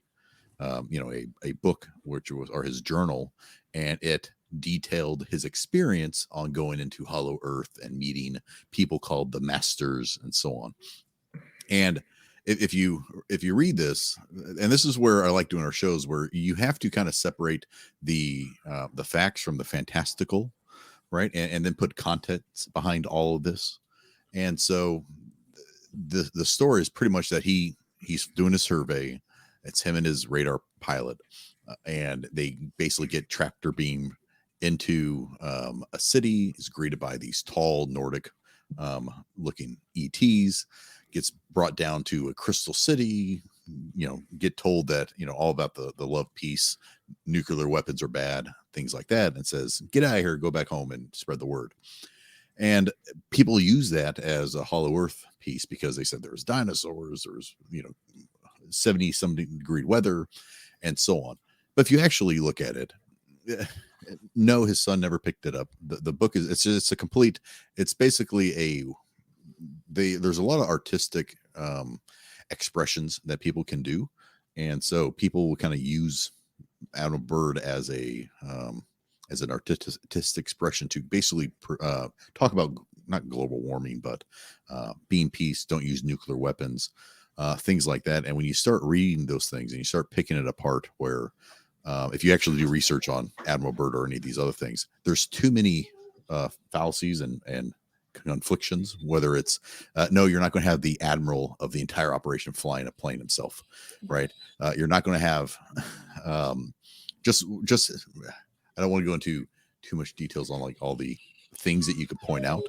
book or his journal, and it detailed his experience on going into Hollow Earth and meeting people called the Masters and so on. And if you read this, and this is where I like doing our shows, where you have to kind of separate the facts from the fantastical, right? And then put context behind all of this. And so the story is pretty much that he's doing a survey. It's him and his radar pilot, and they basically get tractor beamed into a city. Is greeted by these tall Nordic looking ETs. Gets brought down to a crystal city. Get told that all about the love, peace, nuclear weapons are bad, things like that, and says, get out of here, go back home and spread the word. And people use that as a Hollow Earth piece because they said there's dinosaurs, there's 70-something degree weather, and so on. But if you actually look at it, no, his son never picked it up. The book is it's basically there's a lot of artistic expressions that people can do, and so people will kind of use Admiral Byrd as an artistic expression to basically talk about not global warming, but being peace, don't use nuclear weapons, things like that. And when you start reading those things and you start picking it apart, where if you actually do research on Admiral Byrd or any of these other things, there's too many fallacies and conflictions, whether it's no, you're not going to have the admiral of the entire operation flying a plane himself, right? You're not going to have just I don't want to go into too much details on like all the things that you could point out,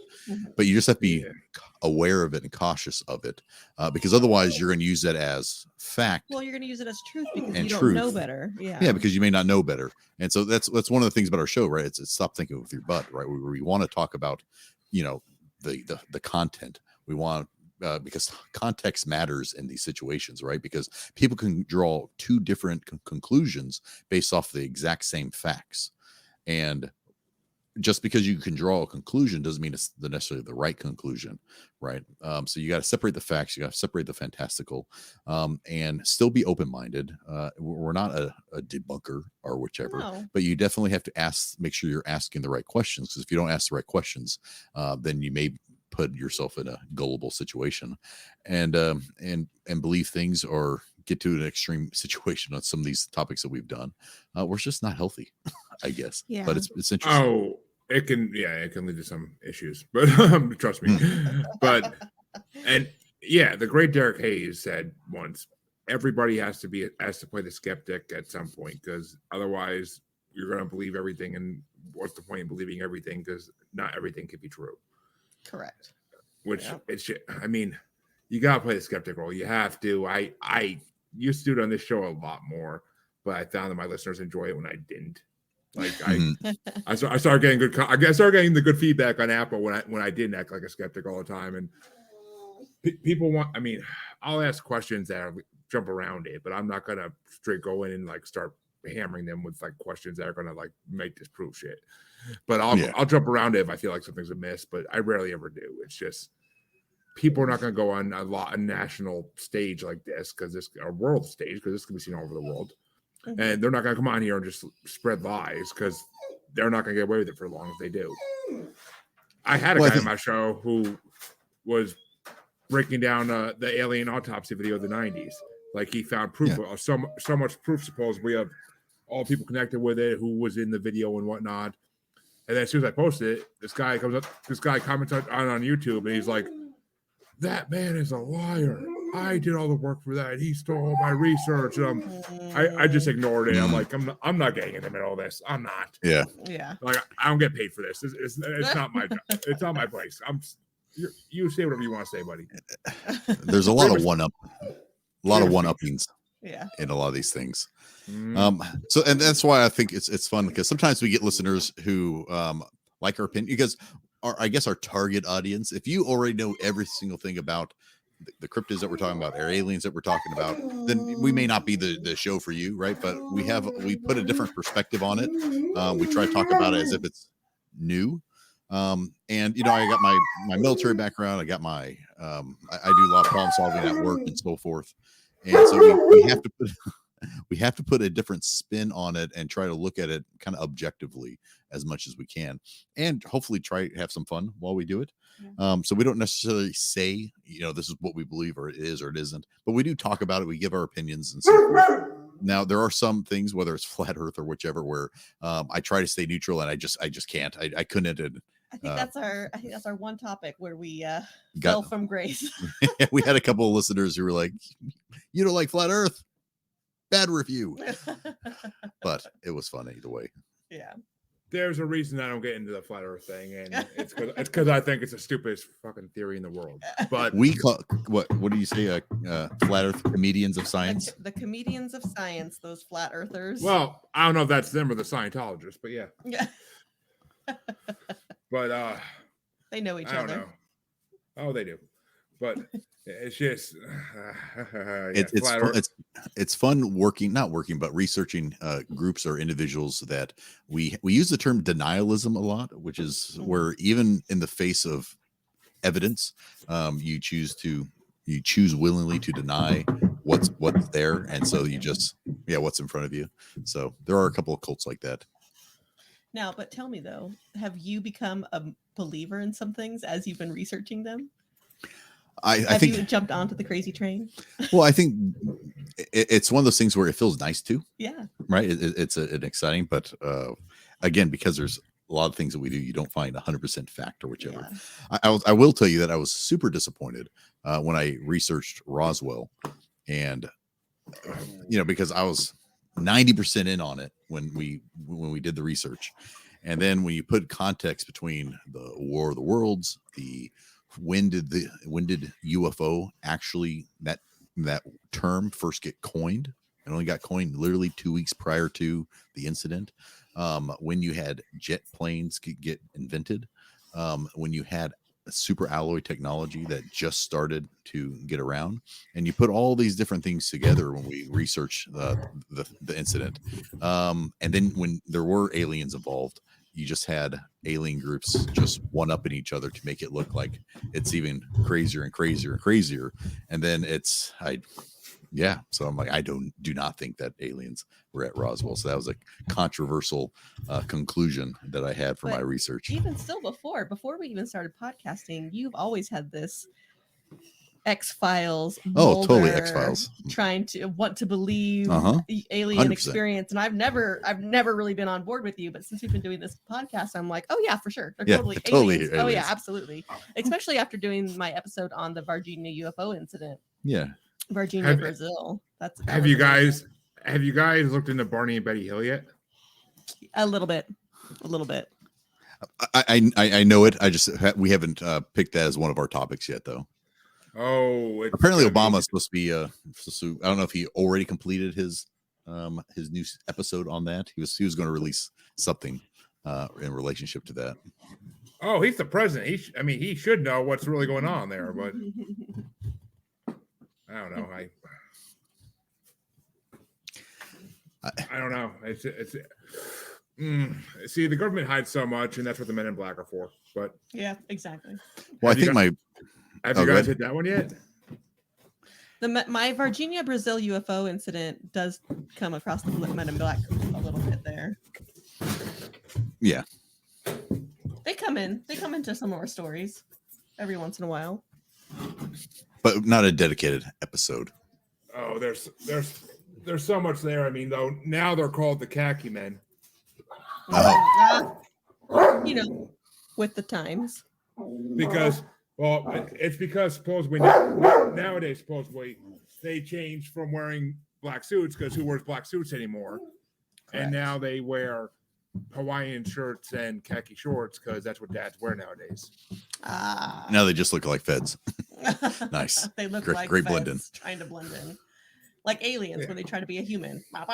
but you just have to be aware of it and cautious of it, because otherwise you're going to use that as fact. Well, you're going to use it as truth because and you don't truth. know better. Yeah, because you may not know better. And so that's one of the things about our show, right? It's stop thinking with your butt, right? We want to talk about, the content. We want because context matters in these situations, right? Because people can draw two different conclusions based off the exact same facts. And just because you can draw a conclusion doesn't mean it's necessarily the right conclusion, right? So you got to separate the facts, you got to separate the fantastical, and still be open-minded. We're not a debunker or whichever, but you definitely have to make sure you're asking the right questions, because if you don't ask the right questions, then you may put yourself in a gullible situation and believe things or get to an extreme situation on some of these topics that we've done. We're just not healthy, I guess. Yeah. But it's interesting. Oh, it can lead to some issues, but trust me. But the great Derek Hayes said once, everybody has to play the skeptic at some point, because otherwise you're going to believe everything. And what's the point in believing everything? Because not everything can be true. Correct. Which you gotta play the skeptic role. You have to. I used to do it on this show a lot more, but I found that my listeners enjoy it when I didn't. Like I started getting I started getting the good feedback on Apple when I didn't act like a skeptic all the time. And people want. I'll ask questions that jump around it, but I'm not gonna straight go in and like start hammering them with like questions that are gonna like make disprove shit. But I'll jump around it if I feel like something's amiss, but I rarely ever do. It's just people are not going to go on a national stage like this, a world stage, because this can be seen all over the world. Mm-hmm. And they're not going to come on here and just spread lies, because they're not going to get away with it for as long as they do. I had a guy on my show who was breaking down the alien autopsy video of the 90s. Like, he found proof of so much proof, supposedly, of all people connected with it, who was in the video and whatnot. And then as soon as I posted it, this guy comments on YouTube, and he's like, "That man is a liar. I did all the work for that. He stole all my research." I just ignored it. I'm like, I'm not getting into all this. I'm not. Yeah. Like, I don't get paid for this. It's not my job. It's not my place. You say whatever you want to say, buddy. There's a lot of one-uppings. Yeah. In a lot of these things. So, and that's why I think it's fun, because sometimes we get listeners who like our opinion, because I guess our target audience, if you already know every single thing about the cryptids that we're talking about, or aliens that we're talking about, then we may not be the show for you, right? But we put a different perspective on it. We try to talk about it as if it's new. And I got my military background. I got my I do a lot of problem solving at work and so forth. And so we have to put a different spin on it and try to look at it kind of objectively as much as we can, and hopefully try to have some fun while we do it. So we don't necessarily say, this is what we believe, or it is or it isn't, but we do talk about it. We give our opinions and so forth. Now, there are some things, whether it's flat earth or whichever, where I try to stay neutral, and I just can't. I couldn't I think that's our one topic where we Got- fell from grace. We had a couple of listeners who were like, "You don't like flat Earth? Bad review." But it was fun either way. Yeah. There's a reason I don't get into the flat Earth thing, and it's because I think it's the stupidest fucking theory in the world. But We call what do you say? Flat Earth comedians of science. The comedians of science, those flat earthers. well, I don't know if that's them or the Scientologists, but yeah. Yeah. But They know each I don't other. know. Oh, they do. But it's just It's fun but researching groups or individuals that we use the term denialism a lot, which is where even in the face of evidence, you choose willingly to deny what's there, and so you just what's in front of you. So there are a couple of cults like that. Now, but tell me though, have you become a believer in some things as you've been researching them? I Have think you jumped onto the crazy train? well, I think it's one of those things where it feels nice to, Yeah. right? It's an exciting, but again, because there's a lot of things that we do, you don't find 100% fact or whichever. Yeah. I will tell you that I was super disappointed when I researched Roswell, and because I was 90% in on it when we did the research, and then when you put context between the War of the Worlds, when did UFO actually that term first get coined? It only got coined literally 2 weeks prior to the incident. When you had jet planes get invented, when you had super alloy technology that just started to get around, and you put all these different things together when we researched the incident, and then when there were aliens involved, you just had alien groups just one-upping each other to make it look like it's even crazier and crazier and crazier. And then so I'm like, I do not think that aliens were at Roswell. So that was a controversial conclusion that I had for my research. Even still, before we even started podcasting, you've always had this X-Files. Oh, totally X-Files. Trying to want to believe alien 100%. experience, and I've never really been on board with you. But since we've been doing this podcast, I'm like, oh yeah, for sure, they're totally aliens. Oh yeah, absolutely. Especially after doing my episode on the Virginia UFO incident. Yeah, Virginia, Brazil. Have you guys looked into Barney and Betty Hill yet? A little bit. I know it. We haven't picked that as one of our topics yet, though. Oh, apparently Obama's supposed to be. I don't know if he already completed his new episode on that. He was going to release something in relationship to that. Oh, he's the president. He should know what's really going on there, but I don't know. I don't know. See, the government hides so much, and that's what the Men in Black are for. But yeah, exactly. Well, have you guys hit that one yet? My Virginia Brazil UFO incident does come across the Men in Black a little bit there. Yeah, they come into some of our stories every once in a while, but not a dedicated episode. Oh, there's so much there. I mean, though, now they're called the Khaki Men. With the times. Because supposedly nowadays they changed from wearing black suits, because who wears black suits anymore? Correct. And now they wear Hawaiian shirts and khaki shorts because that's what dads wear nowadays. Now they just look like feds. Nice. They look great, like great feds blend in. trying to blend in. Like aliens when they try to be a human. Well,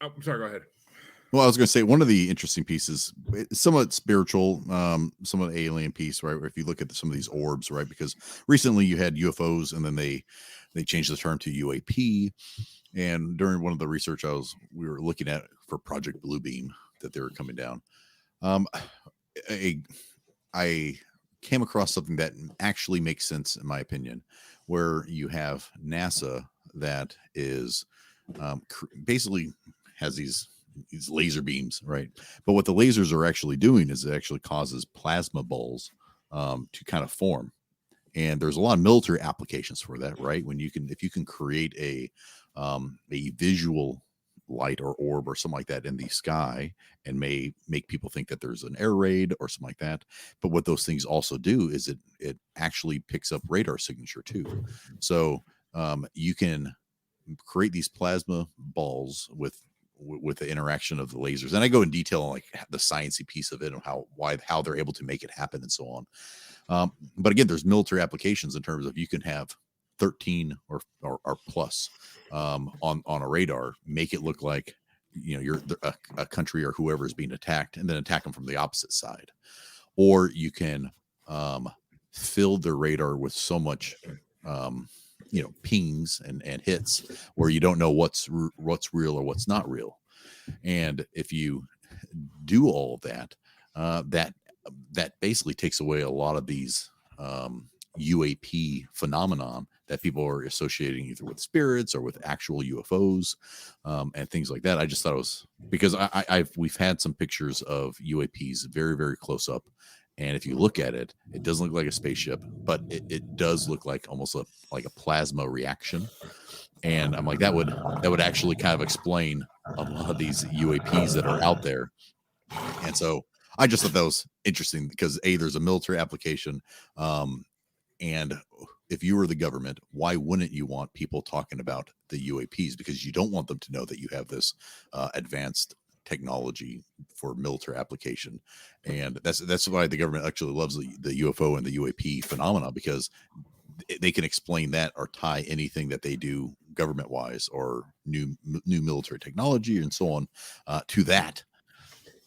I'm sorry, go ahead. Well, I was going to say one of the interesting pieces, somewhat spiritual, somewhat alien piece, right? If you look at some of these orbs, right? Because recently you had UFOs, and then they changed the term to UAP. And during one of the research we were looking at for Project Bluebeam, that they were coming down. I came across something that actually makes sense, in my opinion, where you have NASA that is basically has these laser beams, right? But what the lasers are actually doing is it actually causes plasma balls to kind of form. And there's a lot of military applications for that, right? If you can create a visual light or orb or something like that in the sky and may make people think that there's an air raid or something like that. But what those things also do is it actually picks up radar signature too. So you can create these plasma balls with the interaction of the lasers, and I go in detail on like the sciencey piece of it and how they're able to make it happen and so on. But again, there's military applications in terms of you can have 13 or plus on a radar, make it look like you're a country or whoever is being attacked, and then attack them from the opposite side. Or you can fill their radar with so much pings and hits where you don't know what's real or what's not real. And if you do all of that, that basically takes away a lot of these UAP phenomenon that people are associating either with spirits or with actual UFOs and things like that. I just thought it was because we've had some pictures of UAPs very, very close up. And if you look at it, it doesn't look like a spaceship, but it does look like almost like a plasma reaction. And I'm like, that would actually kind of explain a lot of these UAPs that are out there. And so I just thought that was interesting because there's a military application. And if you were the government, why wouldn't you want people talking about the UAPs? Because you don't want them to know that you have this advanced technology for military application. And that's why the government actually loves the UFO and the UAP phenomena, because they can explain that or tie anything that they do government wise or new military technology and so on to that.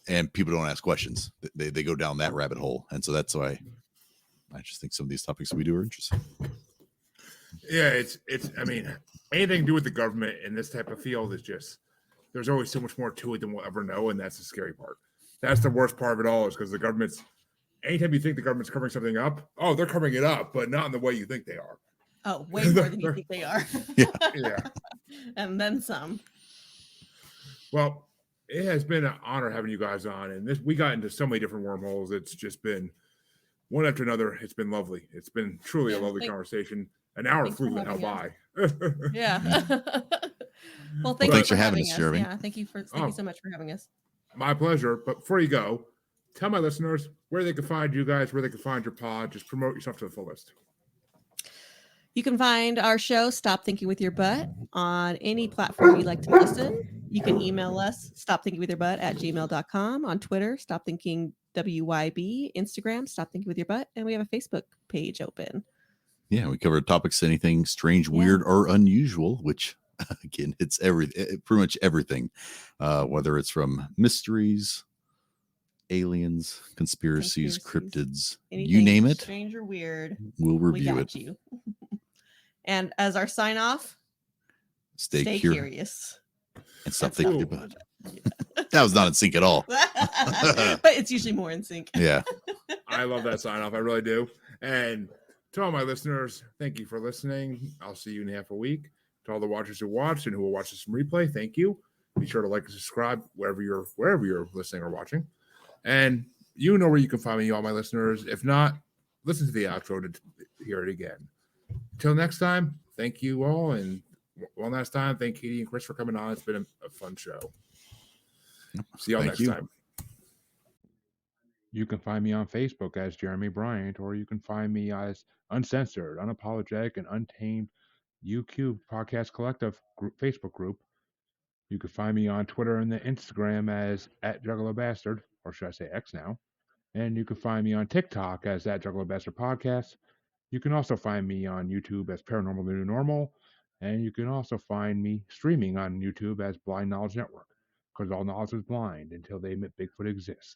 And people don't ask questions. They go down that rabbit hole. And so that's why I just think some of these topics we do are interesting. Yeah, it's I mean, anything to do with the government in this type of field is just, there's always so much more to it than we'll ever know, and that's the scary part. That's the worst part of it all, is because the government's, anytime you think the government's covering something up, oh, they're covering it up, but not in the way you think they are. Oh, way more than you think they are. Yeah. And then some. Well, it has been an honor having you guys on, and we got into so many different wormholes. It's just been one after another. It's been lovely. It's been truly a lovely conversation. An hour flew the hell by. Yeah. Well, thanks for having us, Jeremy. Yeah, thank you so much for having us. My pleasure. But before you go, tell my listeners where they can find you guys, where they can find your pod. Just promote yourself to the fullest. You can find our show, Stop Thinking With Your Butt, on any platform you like to listen. You can email us, stopthinkingwithyourbutt@gmail.com, on Twitter, Stop Thinking WYB, Instagram, Stop Thinking With Your Butt, and we have a Facebook page open. Yeah, we covered topics, anything strange, weird, or unusual, which again, it's pretty much everything, whether it's from mysteries, aliens, conspiracies, cryptids, anything you name it, strange or weird, we'll review it. You. And as our sign off, stay curious and stop thinking about it. That was not in sync at all. But it's usually more in sync. Yeah. I love that sign off. I really do. And to all my listeners, thank you for listening. I'll see you in half a week. To all the watchers who watched and who will watch this in replay, thank you. Be sure to like and subscribe wherever you're listening or watching. And you know where you can find me, all my listeners. If not, listen to the outro to hear it again. Until next time, thank you all. And one last time, thank Katie and Chris for coming on. It's been a fun show. See y'all next time. You can find me on Facebook as Jeremy Bryant, or you can find me as Uncensored, Unapologetic, and Untamed UQ Podcast Collective Facebook group. You can find me on Twitter and the Instagram as @JugglerBastard, or should I say X now. And you can find me on TikTok as @JugglerBastard Podcast. You can also find me on YouTube as Paranormal The New Normal. And you can also find me streaming on YouTube as Blind Knowledge Network, because all knowledge is blind until they admit Bigfoot exists.